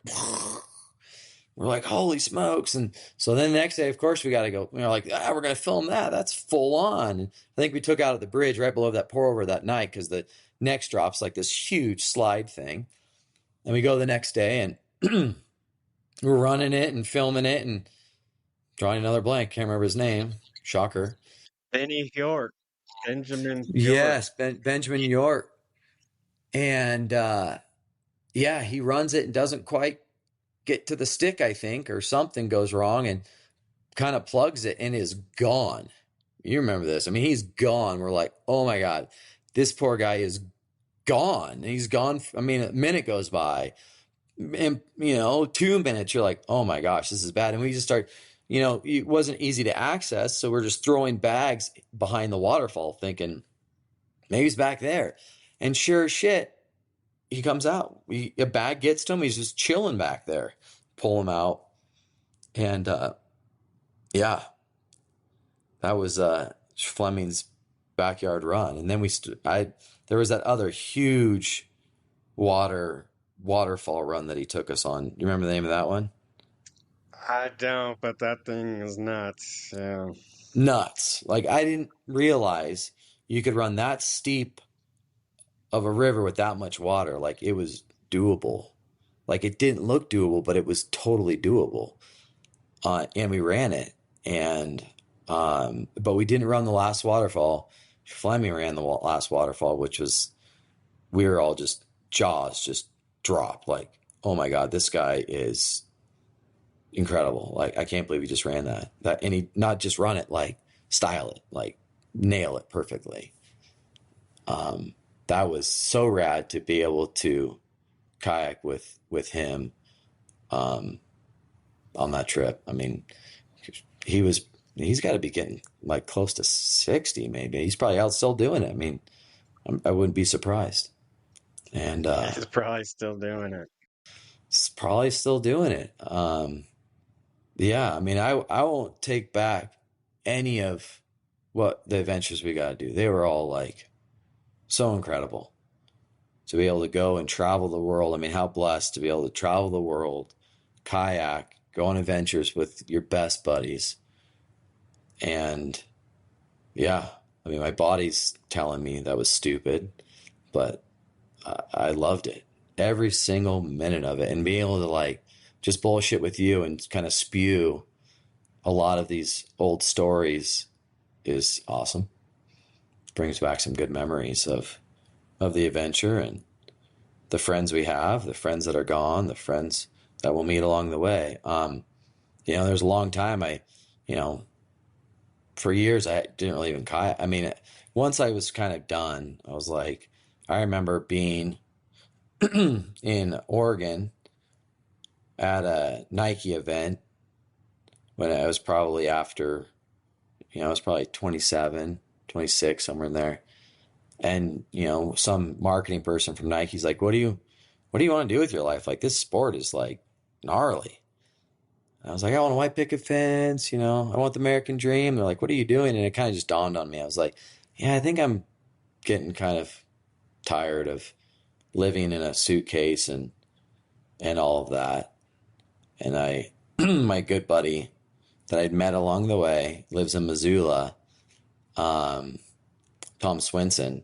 We're like, holy smokes. And so then the next day, of course, we got to go. We're like, we're going to film that. That's full on. And I think we took out of the bridge right below that pour over that night, because the next drop's like this huge slide thing. And we go the next day and we're running it and filming it and drawing another blank. Can't remember his name. Shocker. Benny York. Benjamin York. Yes, Benjamin York. And yeah, he runs it and doesn't quite get to the stick, I think, or something goes wrong and kind of plugs it and is gone. You remember this. I mean, he's gone. We're like, oh my God, this poor guy is gone. He's gone. I mean, a minute goes by and, 2 minutes, you're like, oh my gosh, this is bad. And we just start, it wasn't easy to access. So we're just throwing bags behind the waterfall thinking maybe he's back there. And sure as shit, he comes out. A bag gets to him. He's just chilling back there. Pull him out. And yeah, that was Fleming's backyard run. And then there was that other huge waterfall run that he took us on. You remember the name of that one? I don't, but that thing is nuts. Yeah. Nuts. Like, I didn't realize you could run that steep of a river with that much water. Like, it was doable. Like, it didn't look doable, but it was totally doable. And we ran it. And but we didn't run the last waterfall. Fleming ran the last waterfall, which was, we were all just, jaws just dropped. Like, oh my God, this guy is incredible. Like, I can't believe he just ran that. And he not just run it, like style it, like nail it perfectly. That was so rad to be able to kayak with him on that trip. I mean, he's got to be getting like close to 60 maybe. He's probably out still doing it. I mean, I wouldn't be surprised. And He's probably still doing it. he's probably still doing it. Yeah, I mean, I won't take back any of what the adventures we got to do. They were all like so incredible to be able to go and travel the world. I mean, how blessed to be able to travel the world, kayak, go on adventures with your best buddies. And yeah, I mean, my body's telling me that was stupid, but I loved it. Every single minute of it. And being able to like just bullshit with you and kind of spew a lot of these old stories is awesome. Brings back some good memories of the adventure and the friends we have, the friends that are gone, the friends that we'll meet along the way. There's a long time for years I didn't really even kayak. I mean, once I was kind of done, I was like, I remember being in Oregon at a Nike event when I was probably after, I was probably 27, 26, somewhere in there. And, some marketing person from Nike's like, what do you want to do with your life? Like, this sport is like gnarly. I was like, I want a white picket fence, I want the American dream. They're like, what are you doing? And it kind of just dawned on me. I was like, yeah, I think I'm getting kind of tired of living in a suitcase and all of that. And my good buddy that I'd met along the way lives in Missoula, Tom Swinson.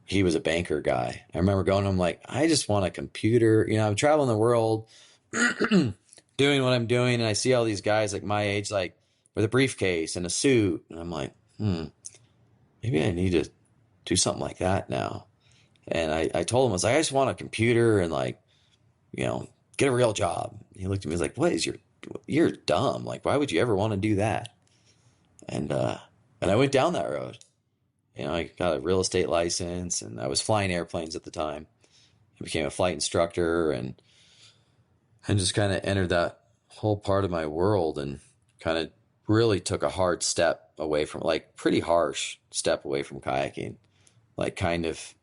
He was a banker guy. I remember going to him like, I just want a computer. I'm traveling the world, doing what I'm doing, and I see all these guys like my age, like with a briefcase and a suit, and I'm like, maybe I need to do something like that now. And I told him, I was like, I just want a computer and like, get a real job. He looked at me, he was like, you're dumb. Like, why would you ever want to do that? And I went down that road. I got a real estate license and I was flying airplanes at the time. I became a flight instructor and just kind of entered that whole part of my world and kind of really took a hard step away from, like, pretty harsh step away from kayaking. Like, kind of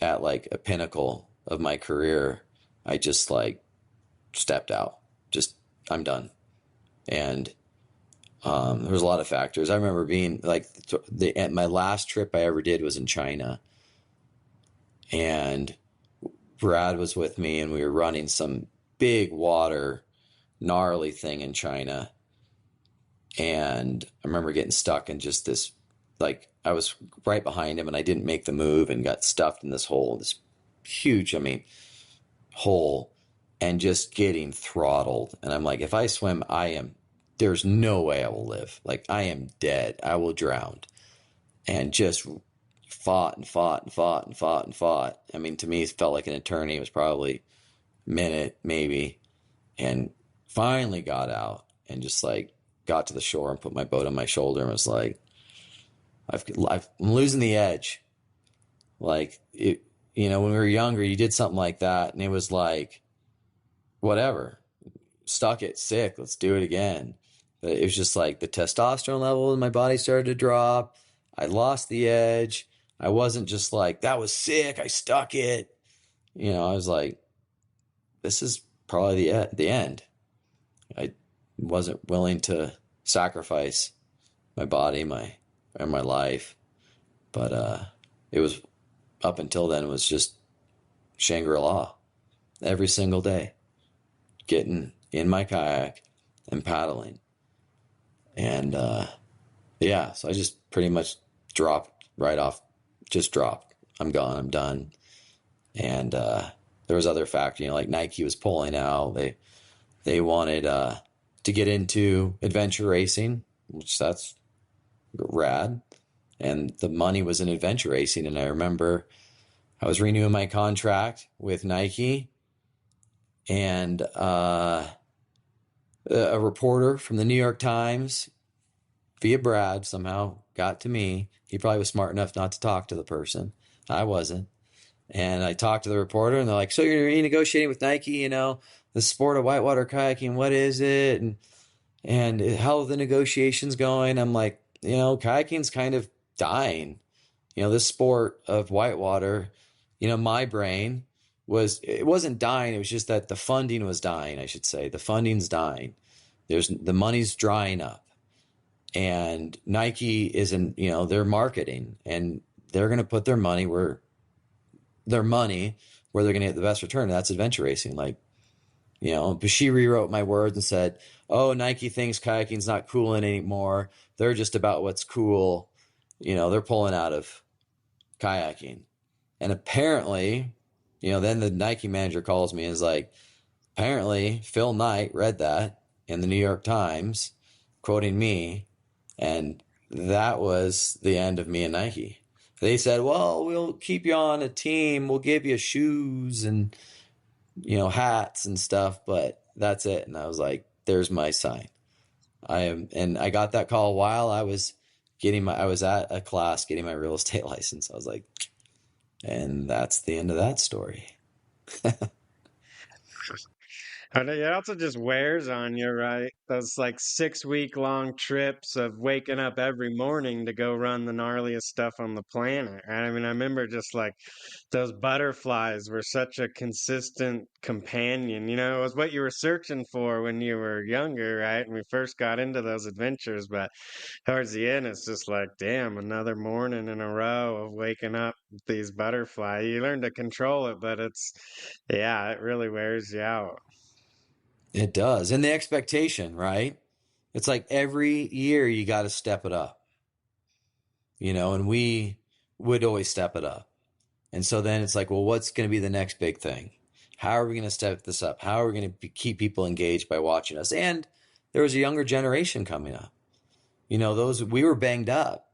at like a pinnacle of my career, I just like stepped out. Just, I'm done. And there was a lot of factors. I remember being like my last trip I ever did was in China, and Brad was with me, and we were running some big water, gnarly thing in China. And I remember getting stuck in just this, like, I was right behind him and I didn't make the move and got stuffed in this hole, this huge, hole, and just getting throttled. And I'm like, if I swim, there's no way I will live. Like, I am dead. I will drown. And just fought and fought and fought and fought and fought. I mean, to me, it felt like an eternity. It was probably minute maybe, and finally got out and just like got to the shore and put my boat on my shoulder and was like, I'm losing the edge. Like it, when we were younger, you did something like that and it was like, whatever, stuck it, sick, let's do it again. But it was just like the testosterone level in my body started to drop. I lost the edge. I wasn't just like, that was sick, I stuck it. I was like, this is probably the end. I wasn't willing to sacrifice my body, and my life. But it was, up until then, it was just Shangri-La every single day, getting in my kayak and paddling. And so I just pretty much dropped right off, just dropped. I'm gone, I'm done. And there was other factors, like Nike was pulling out. They wanted to get into adventure racing, which that's rad. And the money was in adventure racing. And I remember I was renewing my contract with Nike, and a reporter from the New York Times, via Brad, somehow got to me. He probably was smart enough not to talk to the person. I wasn't. And I talked to the reporter, and they're like, so you're renegotiating with Nike, the sport of whitewater kayaking, what is it? And how are the negotiations going? I'm like, kayaking's kind of dying. This sport of whitewater, my brain it wasn't dying. It was just that the funding was dying, I should say. The funding's dying. The money's drying up. And Nike isn't, they're marketing, and they're going to put their money where they're going to get the best return. And that's adventure racing. Like, but she rewrote my words and said, oh, Nike thinks kayaking's not cool anymore. They're just about what's cool. They're pulling out of kayaking. And apparently, then the Nike manager calls me and is like, apparently Phil Knight read that in the New York Times, quoting me. And that was the end of me and Nike. They said, well, we'll keep you on a team. We'll give you shoes and, hats and stuff, but that's it. And I was like, there's my sign. And I got that call while I was at a class getting my real estate license. I was like, and that's the end of that story. And it also just wears on you, right? Those like 6 week long trips of waking up every morning to go run the gnarliest stuff on the planet. Right? I mean, I remember just like those butterflies were such a consistent companion. It was what you were searching for when you were younger, right? And we first got into those adventures, but towards the end, it's just like, damn, another morning in a row of waking up with these butterflies. You learn to control it, but yeah, it really wears you out. It does. And the expectation, right? It's like every year you got to step it up, and we would always step it up. And so then it's like, well, what's going to be the next big thing? How are we going to step this up? How are we going to keep people engaged by watching us? And there was a younger generation coming up. We were banged up,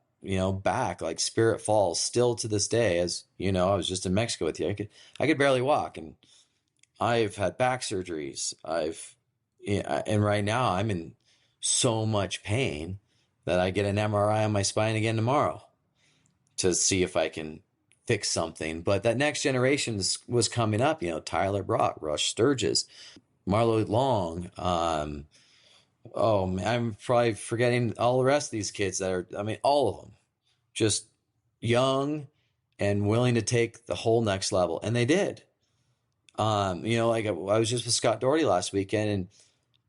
back like Spirit Falls still to this day. As I was just in Mexico with you. I could barely walk, and I've had back surgeries. And right now I'm in so much pain that I get an MRI on my spine again tomorrow to see if I can fix something. But that next generation was coming up, Tyler Brock, Rush Sturgis, Marlo Long. Oh man, I'm probably forgetting all the rest of these kids all of them, just young and willing to take the whole next level. And they did. Like I was just with Scott Doherty last weekend,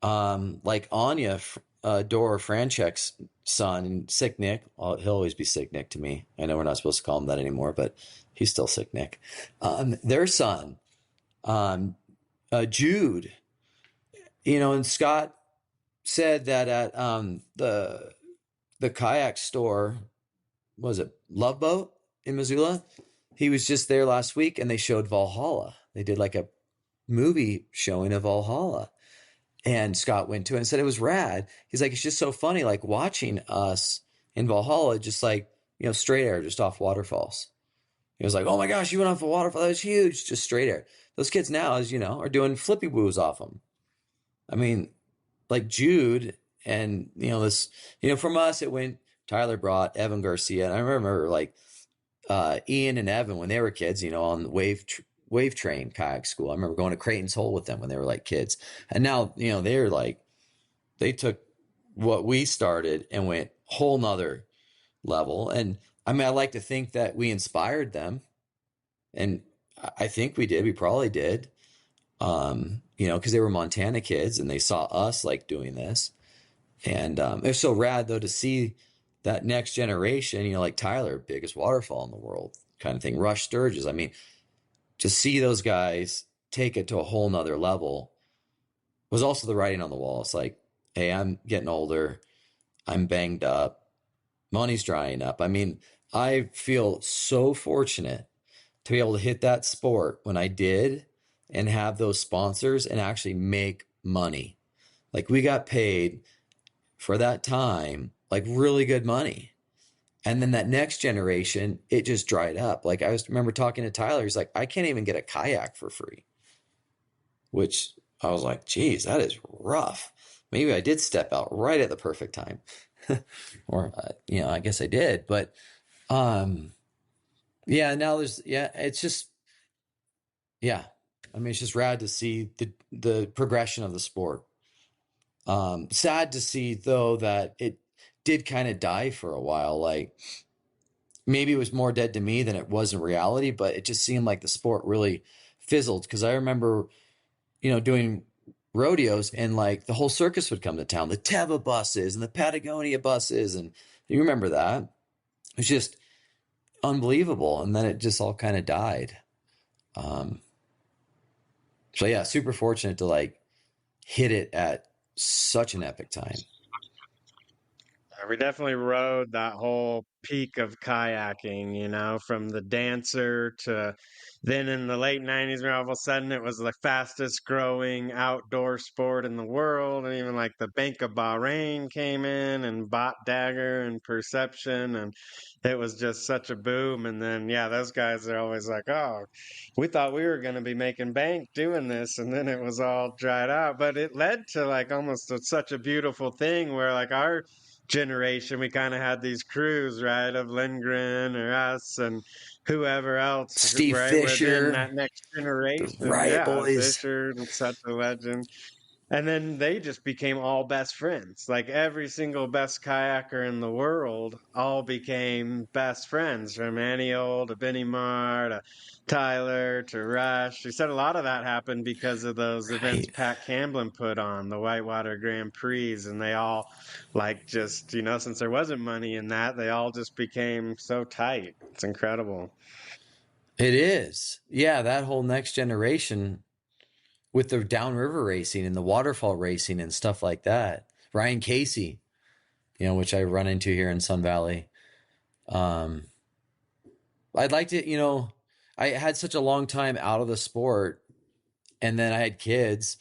and like Anya, Dora Franchek's son, and Sick Nick, well, he'll always be Sick Nick to me. I know we're not supposed to call him that anymore, but he's still Sick Nick. Their son, Jude, and Scott said that at the kayak store, what was it, Love Boat in Missoula? He was just there last week, and they showed Valhalla. They did like a movie showing of Valhalla. And Scott went to it and said it was rad. He's like, it's just so funny, like watching us in Valhalla, just like, straight air, just off waterfalls. It was like, oh my gosh, you went off a waterfall. That was huge. Just straight air. Those kids now, as you know, are doing flippy woos off them. I mean, like Jude and, from us, it went Tyler Brought, Evan Garcia. And I remember like Ian and Evan when they were kids, on the wave train kayak school. I remember going to Creighton's Hole with them when they were like kids. And now, they're like, they took what we started and went whole nother level. And I mean, I like to think that we inspired them, and I think we did. We probably did, because they were Montana kids and they saw us like doing this. And it's so rad though to see that next generation, like Tyler, biggest waterfall in the world kind of thing, Rush Sturgis. I mean, to see those guys take it to a whole nother level was also the writing on the wall. It's like, hey, I'm getting older. I'm banged up. Money's drying up. I mean, I feel so fortunate to be able to hit that sport when I did and have those sponsors and actually make money. Like we got paid for that time, like really good money. And then that next generation, it just dried up. Like remember talking to Tyler, he's like, I can't even get a kayak for free, which I was like, geez, that is rough. Maybe I did step out right at the perfect time. Or, I guess I did, but, now it's just, I mean, it's just rad to see the progression of the sport. Sad to see though, that it did kind of die for a while. Like maybe it was more dead to me than it was in reality, but it just seemed like the sport really fizzled. Cause I remember, doing rodeos and like the whole circus would come to town, the Teva buses and the Patagonia buses. And you remember that? It was just unbelievable. And then it just all kind of died. So yeah, super fortunate to like hit it at such an epic time. We definitely rode that whole peak of kayaking, from the dancer to then in the late 90s, where all of a sudden it was the fastest growing outdoor sport in the world. And even like the Bank of Bahrain came in and bought Dagger and Perception. And it was just such a boom. And then, yeah, those guys are always like, oh, we thought we were going to be making bank doing this. And then it was all dried out. But it led to like almost such a beautiful thing where like our generation, we kind of had these crews, right, of Lindgren or us and whoever else, Steve right? Where then Fisher, that next the generation, Riot yeah, Boys. Fisher, such a legend. And then they just became all best friends. Like every single best kayaker in the world all became best friends, from Annie Old to Benny Marr to Tyler to Rush. He said a lot of that happened because of those events Right. Pat Camblin put on, the Whitewater Grand Prix. And they all, like, just, since there wasn't money in that, they all just became so tight. It's incredible. It is. Yeah, that whole next generation with the downriver racing and the waterfall racing and stuff like that. Ryan Casey, which I run into here in Sun Valley. I'd like to, I had such a long time out of the sport, and then I had kids,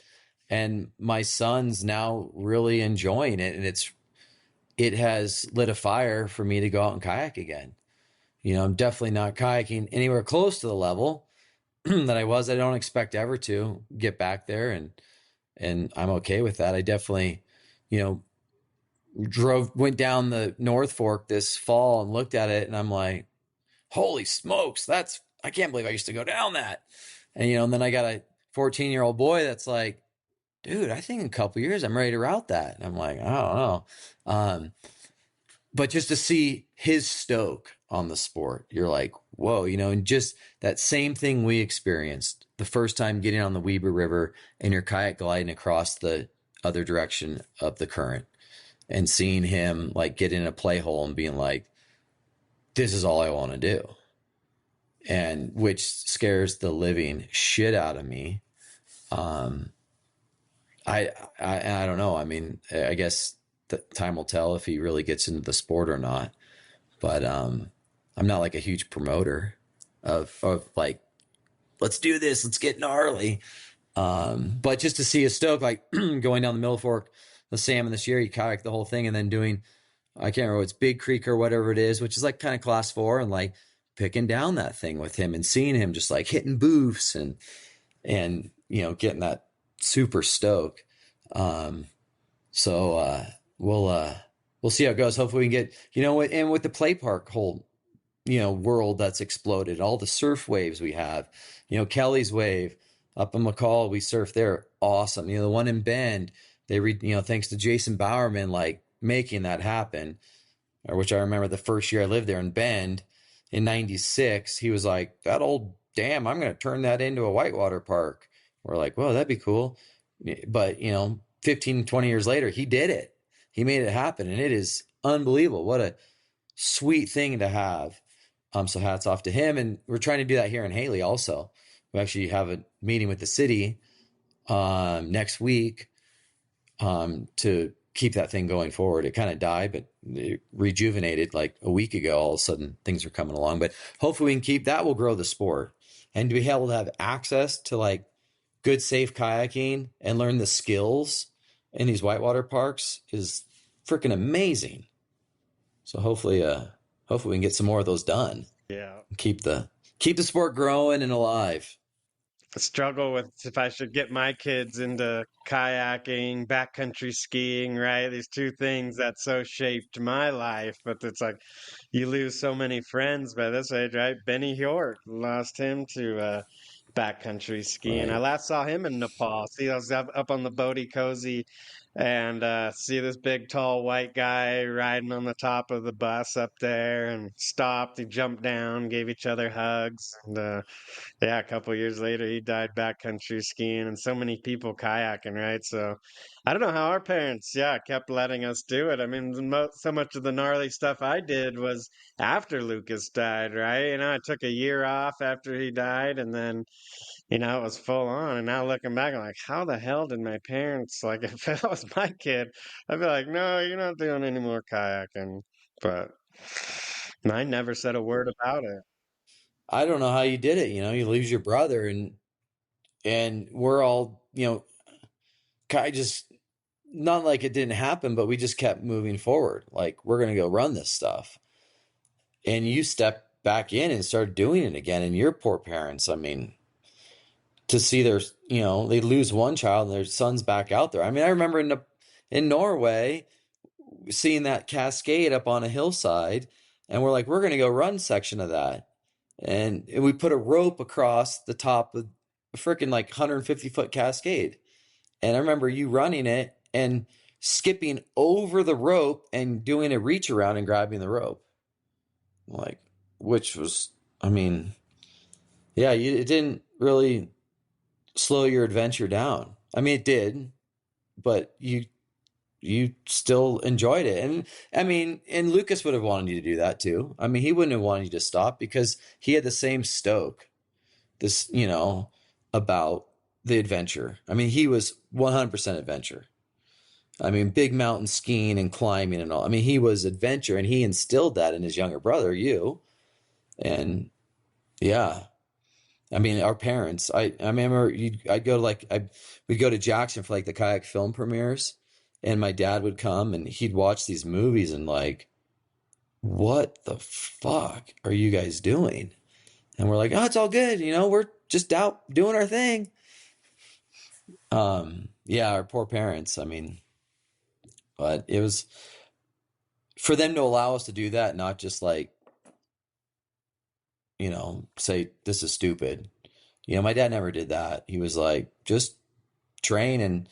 and my son's now really enjoying it, and it has lit a fire for me to go out and kayak again. I'm definitely not kayaking anywhere close to the level that I was. I don't expect ever to get back there, and I'm okay with that. I definitely, you know, went down the North Fork this fall and looked at it, and I'm like, holy smokes, I can't believe I used to go down that. And and then I got a 14-year-old boy that's like, dude, I think in a couple years I'm ready to route that. And I'm like, I don't know. But just to see his stoke on the sport, you're like, whoa, and just that same thing we experienced the first time getting on the Weber River and your kayak gliding across the other direction of the current and seeing him like get in a play hole and being like, this is all I want to do. And which scares the living shit out of me. I don't know. I mean, I guess time will tell if he really gets into the sport or not. But I'm not like a huge promoter of like, let's do this, let's get gnarly. But just to see a stoke like going down the Middle Fork, the salmon this year, you kayak the whole thing, and then doing, I can't remember, it's Big Creek or whatever it is, which is like kind of class 4, and like picking down that thing with him and seeing him just like hitting boofs and getting that super stoke. Um, so we'll see how it goes. Hopefully we can get, and with the play park whole, world that's exploded, all the surf waves we have, Kelly's wave up in McCall, we surf there. Awesome. The one in Bend, thanks to Jason Bowerman, like making that happen, or which I remember the first year I lived there in Bend in 96, he was like, that old dam, I'm going to turn that into a whitewater park. We're like, well, that'd be cool. But, 15, 20 years later, he did it. He made it happen. And it is unbelievable. What a sweet thing to have. So hats off to him. And we're trying to do that here in Haley also. We actually have a meeting with the city next week to keep that thing going forward. It kind of died, but it rejuvenated like a week ago. All of a sudden things are coming along, but hopefully we can keep that. Will grow the sport, and to be able to have access to like good, safe kayaking and learn the skills in these whitewater parks is freaking amazing. So hopefully we can get some more of those done. Yeah. Keep the sport growing and alive. Struggle with if I should get my kids into kayaking, backcountry skiing, right? These two things that so shaped my life. But it's like you lose so many friends by this age, right? Benny Hjort lost him to backcountry skiing. I Right. last saw him in Nepal. See, I was up on the Bodhi Cozy and see this big, tall, white guy riding on the top of the bus up there and stopped. He jumped down, gave each other hugs. And yeah, a couple years later, he died backcountry skiing, and so many people kayaking, right? So I don't know how our parents, yeah, kept letting us do it. I mean, so much of the gnarly stuff I did was after Lucas died, right? I took a year off after he died, and then, it was full on. And now looking back, I'm like, how the hell did my parents, like, if that was my kid, I'd be like, no, you're not doing any more kayaking. But I never said a word about it. I don't know how you did it. You lose your brother, and we're all, kind of just not like it didn't happen, but we just kept moving forward. Like, we're going to go run this stuff. And you stepped back in and started doing it again. And your poor parents, I mean, to see their, they lose one child and their son's back out there. I mean, I remember in Norway seeing that cascade up on a hillside, and we're like, we're going to go run section of that. And we put a rope across the top of a freaking like 150-foot cascade. And I remember you running it and skipping over the rope and doing a reach around and grabbing the rope. Like, which was, I mean, yeah, it didn't really slow your adventure down. I mean, it did, but you still enjoyed it. And I mean, and Lucas would have wanted you to do that too. I mean, he wouldn't have wanted you to stop because he had the same stoke, this, about the adventure. I mean, he was 100% adventure. I mean, big mountain skiing and climbing and all. I mean, he was adventure, and he instilled that in his younger brother, you. And yeah, I mean, our parents. I remember I'd go to we'd go to Jackson for like the kayak film premieres, and my dad would come and he'd watch these movies and like, what the fuck are you guys doing? And we're like, oh, it's all good, we're just out doing our thing. Yeah, our poor parents. I mean, but it was for them to allow us to do that, not just like, say this is stupid. My dad never did that. He was like, just train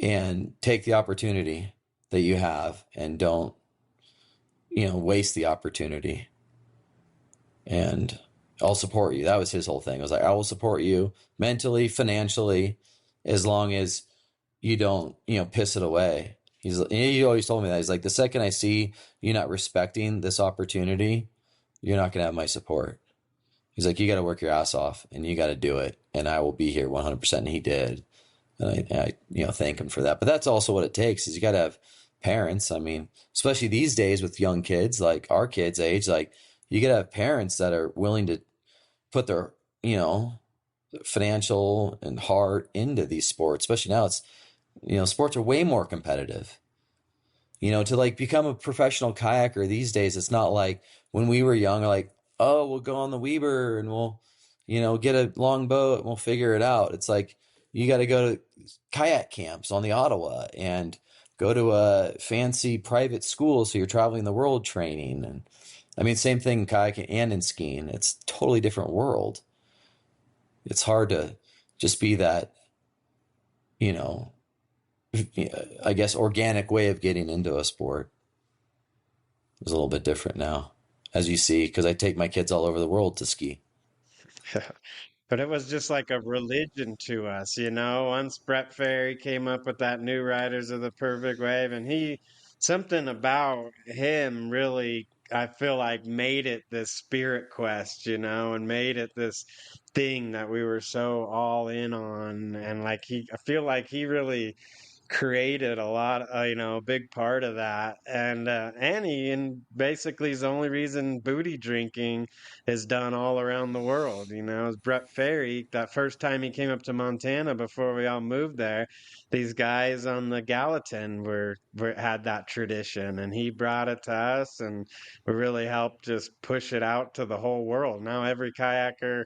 and take the opportunity that you have, and don't, waste the opportunity. And I'll support you. That was his whole thing. It was like, I will support you mentally, financially, as long as you don't, piss it away. He always told me that. He's like, the second I see you not respecting this opportunity, you're not going to have my support. He's like, you got to work your ass off and you got to do it. And I will be here 100%. And he did. And I thank him for that. But that's also what it takes, is you got to have parents. I mean, especially these days with young kids, like our kids' age, like you got to have parents that are willing to put their, financial and heart into these sports. Especially now, it's, sports are way more competitive. To like become a professional kayaker these days, it's not like when we were young, like, oh, we'll go on the Weber and we'll get a long boat and we'll figure it out. It's like you got to go to kayak camps on the Ottawa and go to a fancy private school. So you're traveling the world training. And I mean, same thing in kayaking and in skiing. It's a totally different world. It's hard to just be that, you know, I guess organic way of getting into a sport. Is a little bit different now, as you see, because I take my kids all over the world to ski. But it was just like a religion to us, you know. Once Brett Ferry came up with that new Riders of the Perfect Wave, and something about him really, I feel like, made it this spirit quest, you know, and made it this thing that we were so all in on. And like I feel like he really created a lot, a big part of that. And Annie, and basically is the only reason booty drinking is done all around the world. You know, as Brett Ferry, that first time he came up to Montana before we all moved there, these guys on the Gallatin had that tradition, and he brought it to us, and we really helped just push it out to the whole world. Now every kayaker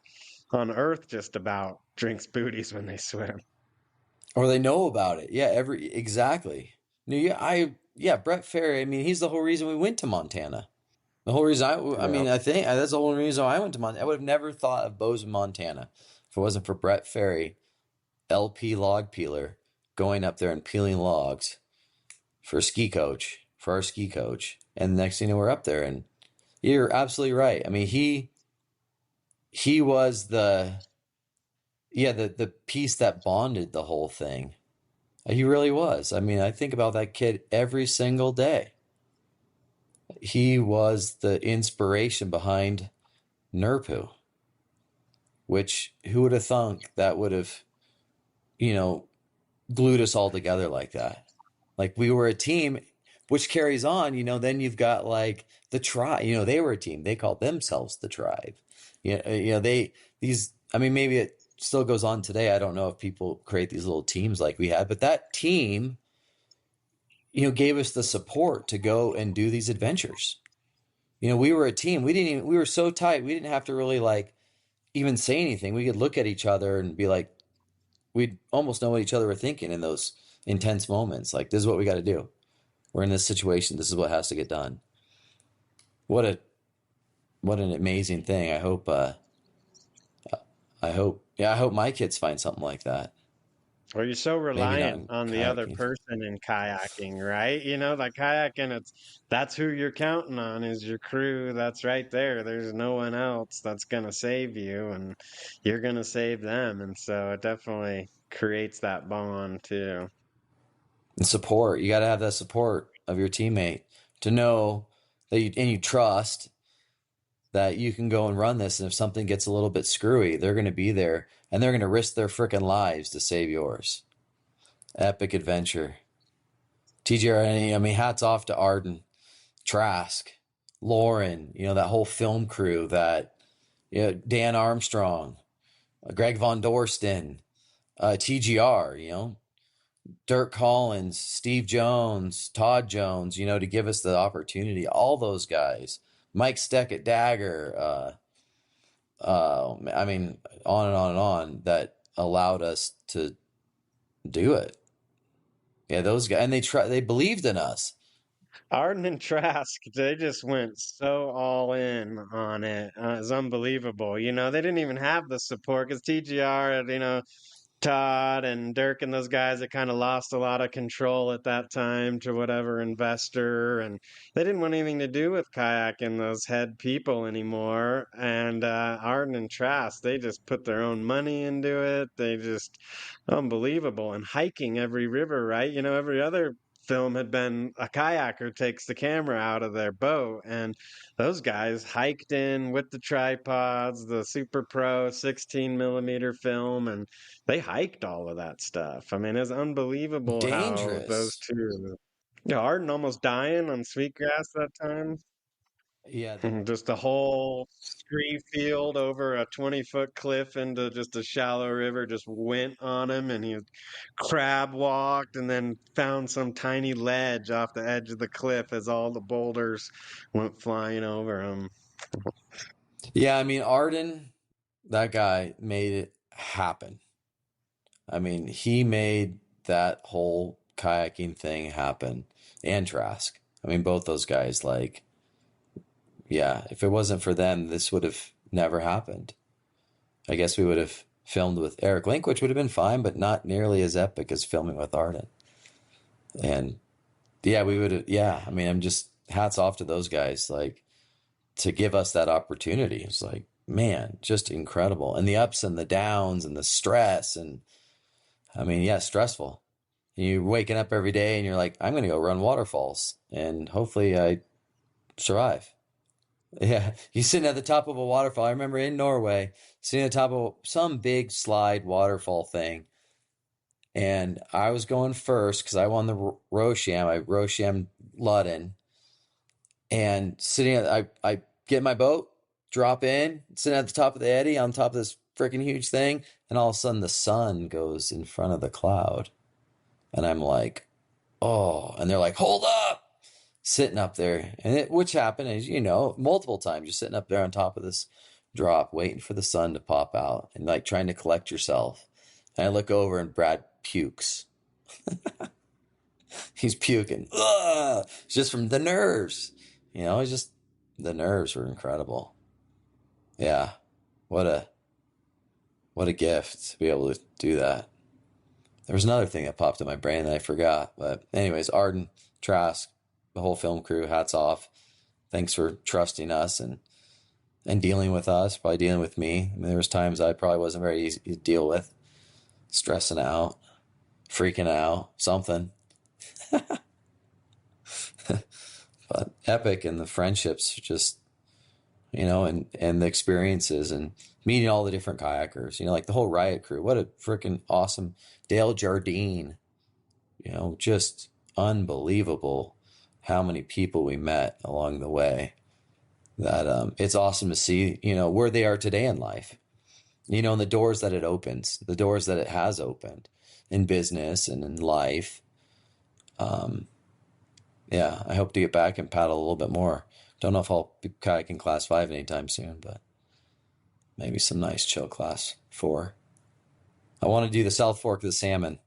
on Earth just about drinks booties when they swim. Or they know about it. Yeah, exactly. No, yeah, Brett Ferry. I mean, he's the whole reason we went to Montana. The whole reason I Yeah. mean, I think that's the only reason I went to Montana. I would have never thought of Bozeman, Montana, if it wasn't for Brett Ferry, LP log peeler, going up there and peeling logs for our ski coach. And the next thing you know, we're up there, and you're absolutely right. I mean, he was the piece that bonded the whole thing. He really was. I mean, I think about that kid every single day. He was the inspiration behind Nurpu, which who would have thunk that would have, you know, glued us all together like that? Like we were a team, which carries on, then you've got like the tribe, they were a team. They called themselves the tribe. I mean, maybe it still goes on today. I don't know if people create these little teams like we had, but that team, gave us the support to go and do these adventures. We were a team. We were so tight. We didn't have to really like even say anything. We could look at each other and be like, we'd almost know what each other were thinking in those intense moments. Like, this is what we got to do. We're in this situation. This is what has to get done. What a, what an amazing thing. I hope my kids find something like that. Or you're so Maybe not reliant in on the other kayaking. person in kayaking, right? You know, like kayaking, that's who you're counting on is your crew. That's right there. There's no one else that's gonna save you, and you're gonna save them. And so it definitely creates that bond too. And support. You got to have that support of your teammate to know that you trust that you can go and run this. And if something gets a little bit screwy, they're going to be there and they're going to risk their freaking lives to save yours. Epic adventure. TGR, I mean, hats off to Arden, Trask, Lauren, that whole film crew Dan Armstrong, Greg Von Dorsten, TGR, Dirk Collins, Steve Jones, Todd Jones, to give us the opportunity. All those guys, Mike Steck at Dagger, I mean, on and on and on, that allowed us to do it. Yeah, those guys, and they believed in us. Arden and Trask, they just went so all in on it. It's unbelievable. You know, they didn't even have the support because TGR, Todd and Dirk and those guys that kind of lost a lot of control at that time to whatever investor, and they didn't want anything to do with kayaking, those head people anymore. And Arden and Trask, they just put their own money into it. They just unbelievable. And hiking every river, right? You know, every other film had been a kayaker takes the camera out of their boat, and those guys hiked in with the tripods, the Super Pro 16 millimeter film, and they hiked all of that stuff. I mean, it's unbelievable how those Dangerous. two. Yeah, Arden almost dying on Sweetgrass that time. Yeah, Just a whole scree field over a 20-foot cliff into just a shallow river just went on him, and he crab walked and then found some tiny ledge off the edge of the cliff as all the boulders went flying over him. Yeah, I mean, Arden, that guy made it happen. I mean, he made that whole kayaking thing happen. And Trask. I mean, both those guys, like, yeah, if it wasn't for them, this would have never happened. I guess we would have filmed with Eric Link, which would have been fine, but not nearly as epic as filming with Arden. And yeah, we would have, yeah, I mean, I'm just hats off to those guys, like, to give us that opportunity. It's like, man, just incredible. And the ups and the downs and the stress. And I mean, yeah, stressful. You're waking up every day and you're like, I'm going to go run waterfalls and hopefully I survive. Yeah, you sitting at the top of a waterfall. I remember in Norway, sitting at the top of some big slide waterfall thing. And I was going first because I won the Rosham. I Rosham Ludden. And I get in my boat, drop in, sitting at the top of the eddy on top of this freaking huge thing. And all of a sudden the sun goes in front of the cloud. And I'm like, oh, and they're like, hold up, sitting up there. And which happened, as you know, multiple times. You're sitting up there on top of this drop, waiting for the sun to pop out and like trying to collect yourself. And I look over and Brad pukes. He's puking. Ugh! Just from the nerves. It's just the nerves were incredible. Yeah. What a gift to be able to do that. There was another thing that popped in my brain that I forgot. But anyways, Arden, Trask, the whole film crew, hats off. Thanks for trusting us and dealing with us, probably dealing with me. I mean, there was times I probably wasn't very easy to deal with. Stressing out, freaking out, something. But epic, and the friendships just, and the experiences and meeting all the different kayakers, like the whole Riot crew. What a freaking awesome Dale Jardine, just unbelievable how many people we met along the way. That it's awesome to see, where they are today in life, and the doors that it opens, the doors that it has opened in business and in life. Yeah, I hope to get back and paddle a little bit more. Don't know if I'll be kayaking class 5 anytime soon, but maybe some nice chill class 4. I want to do the South Fork of the Salmon.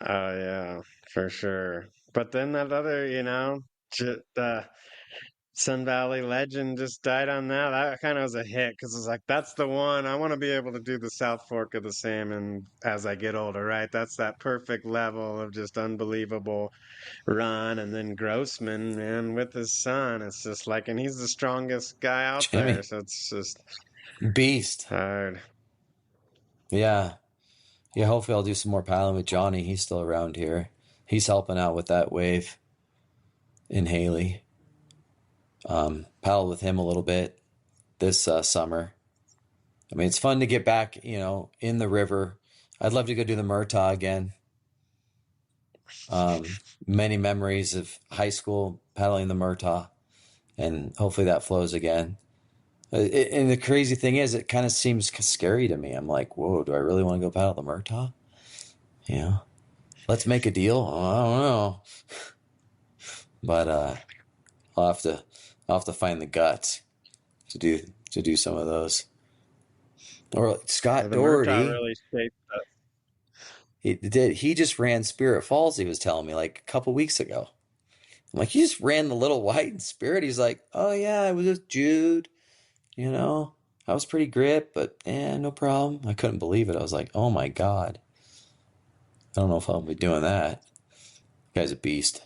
Oh yeah, for sure. But then that other, the Sun Valley Legend just died on that. That kind of was a hit because it's like that's the one I want to be able to do the South Fork of the Salmon as I get older, right? That's that perfect level of just unbelievable run. And then Grossman, man, with his son, it's just like, and he's the strongest guy out there, Jimmy, so it's just beast. hard. Yeah. Yeah, hopefully I'll do some more paddling with Johnny. He's still around here. He's helping out with that wave in Haley. Paddled with him a little bit this summer. I mean, it's fun to get back, in the river. I'd love to go do the Murtaugh again. Many memories of high school paddling the Murtaugh, and hopefully that flows again. And the crazy thing is, it kind of seems scary to me. I'm like, whoa, do I really want to go paddle the Murtaugh? Let's make a deal. I don't know, but I'll have to find the guts to do some of those. Or like Yeah, Scott the Murtaugh Doherty, really shaped us. he just ran Spirit Falls. He was telling me like a couple weeks ago. I'm like, you just ran the Little White in Spirit? He's like, oh yeah, I was with Jude. I was pretty grip, but no problem. I couldn't believe it. I was like, oh my God. I don't know if I'll be doing that. Guy's a beast.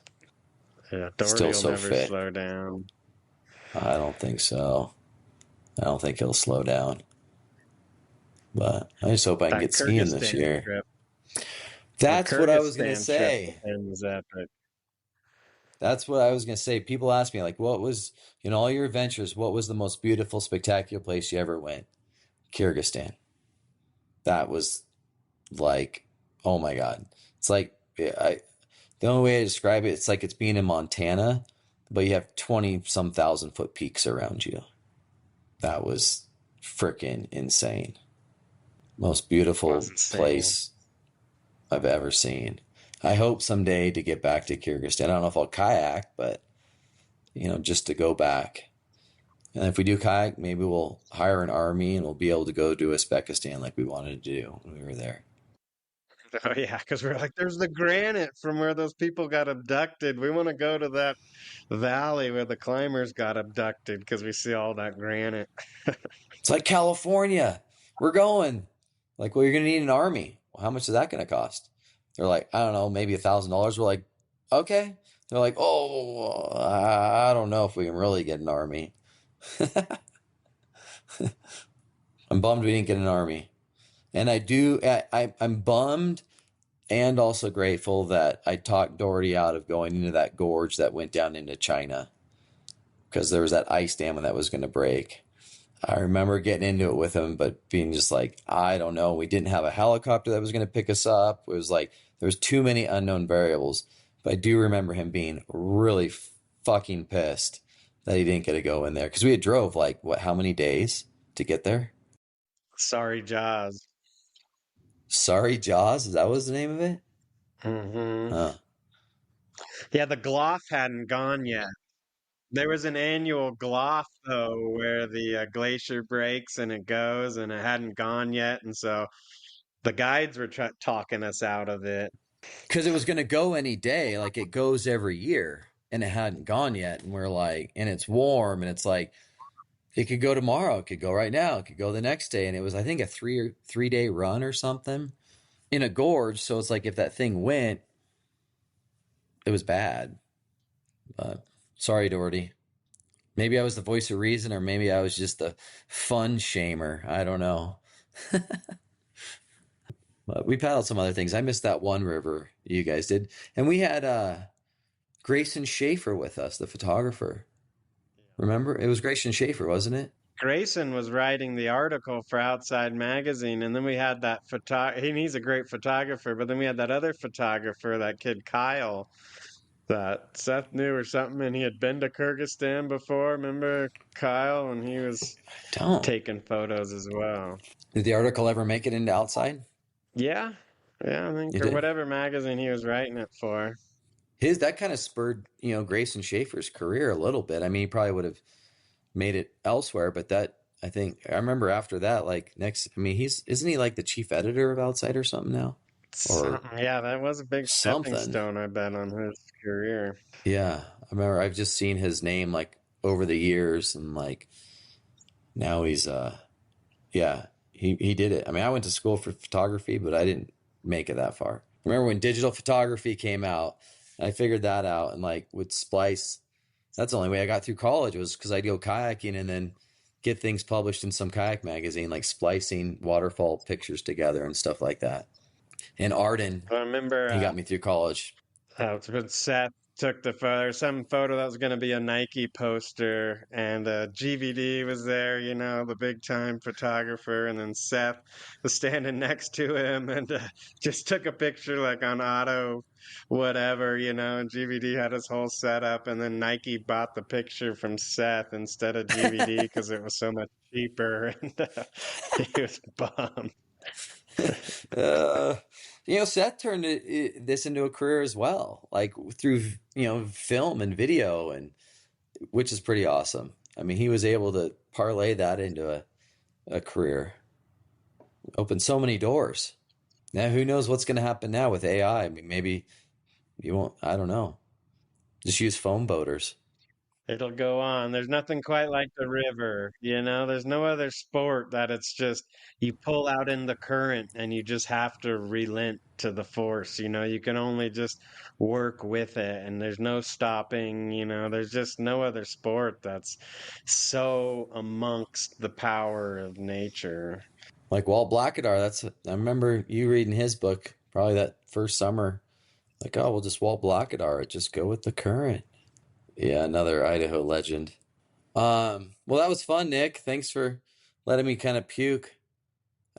Yeah, Doherty Still will so never fit. slow down. I don't think so. I don't think he'll slow down. But I just hope I can That get skiing this Kyrgyzstan year. trip, the That's what I was going to Kyrgyzstan trip with say. him was epic. That's what I was going to say. People ask me, like, what was, in all your adventures, what was the most beautiful, spectacular place you ever went? Kyrgyzstan. That was like, oh my God. It's like, the only way I describe it, it's like it's being in Montana, but you have 20 some thousand foot peaks around you. That was freaking insane. Most beautiful Was insane. place I've ever seen. I hope someday to get back to Kyrgyzstan. I don't know if I'll kayak, but just to go back. And if we do kayak, maybe we'll hire an army and we'll be able to go to Uzbekistan like we wanted to do when we were there. Oh yeah, because we're like, there's the granite from where those people got abducted. We want to go to that valley where the climbers got abducted because we see all that granite. It's like California. We're going. Like, well, you're gonna need an army. Well, how much is that gonna cost? They're like, I don't know, maybe $1,000. We're like, okay. They're like, oh, I don't know if we can really get an army. I'm bummed we didn't get an army. And I'm bummed and also grateful that I talked Doherty out of going into that gorge that went down into China because there was that ice dam that was going to break. I remember getting into it with him, but being just like, I don't know. We didn't have a helicopter that was going to pick us up. It was like there was too many unknown variables. But I do remember him being really fucking pissed that he didn't get to go in there because we had drove like what, how many days to get there? Sorry, Jaws. Sorry, Jaws. Is that was the name of it? Hmm. Huh. Yeah, the Gloff hadn't gone yet. There was an annual Gloff though, where the glacier breaks and it goes, and it hadn't gone yet, and so the guides were talking us out of it. Because it was going to go any day, like it goes every year, and it hadn't gone yet. And we're like, and it's warm, and it's like, it could go tomorrow, it could go right now, it could go the next day. And it was, I think, a 3 day run or something in a gorge. So it's like if that thing went, it was bad. But sorry, Doherty. Maybe I was the voice of reason, or maybe I was just the fun shamer. I don't know. But we paddled some other things. I missed that one river you guys did. And we had Grayson Schaefer with us, the photographer. Remember? It was Grayson Schaefer, wasn't it? Grayson was writing the article for Outside Magazine, and then we had that he's a great photographer, but then we had that other photographer, that kid Kyle, that Seth knew or something, and he had been to Kyrgyzstan before. Remember Kyle? And he was Don't. taking photos as well. Did the article ever make it into Outside? Yeah, yeah, I think, It or did. whatever magazine he was writing it for. His that kind of spurred, Grayson Schaefer's career a little bit. I mean, he probably would have made it elsewhere, but that I think I remember after that, like next. I mean, he's isn't he like the chief editor of Outside or something now, or Yeah, that was a big stepping something? stone, I bet, on his career. Yeah, I remember. I've just seen his name like over the years, and like now he's yeah, he did it. I mean, I went to school for photography, but I didn't make it that far. Remember when digital photography came out? I figured that out and like would splice. That's the only way I got through college was because I'd go kayaking and then get things published in some kayak magazine, like splicing waterfall pictures together and stuff like that. And Arden, I remember he got me through college. it's when Seth took the photo, some photo that was going to be a Nike poster, and GVD was there, the big time photographer, and then Seth was standing next to him and just took a picture like on auto, whatever, and GVD had his whole setup, and then Nike bought the picture from Seth instead of GVD because it was so much cheaper, and he was bummed. uh, Seth turned this into a career as well, like through film and video, and which is pretty awesome. I mean, he was able to parlay that into a career, open so many doors. Now, who knows what's going to happen now with AI? I mean, maybe you won't. I don't know. Just use foam boaters. It'll go on. There's nothing quite like the river, There's no other sport that it's just you pull out in the current and you just have to relent to the force, You can only just work with it and there's no stopping, There's just no other sport that's so amongst the power of nature. Like Walt Blackadar. I remember you reading his book probably that first summer. Like, oh, we'll just Walt Blackadar it. Just go with the current. Yeah, another Idaho legend. Well, that was fun, Nick. Thanks for letting me kind of puke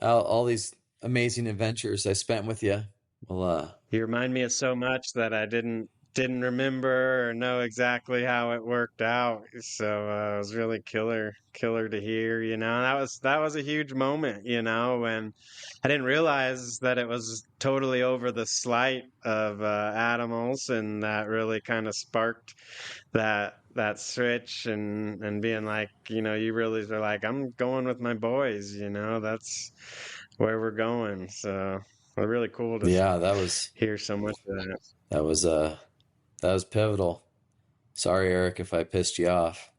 out all these amazing adventures I spent with you. Well, You remind me of so much that I didn't remember or know exactly how it worked out. So it was really killer to hear. That was a huge moment. When I didn't realize that it was totally over the slight of animals, and that really kind of sparked that that switch and being like, you really are like, I'm going with my boys, that's where we're going. So really cool to Yeah, that was hear so much of that. that was uh that was pivotal. Sorry, Eric, if I pissed you off.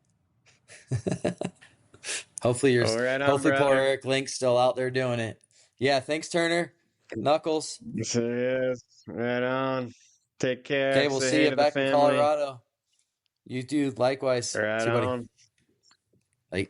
Hopefully you're Oh, right on, hopefully poor brother. Eric Link's still out there doing it. Yeah, thanks, Turner. Knuckles. So, yes, right on. Take Okay, care. we'll Say see hey you to the back in family. Colorado. You do likewise. Right See you, buddy. on. Bye.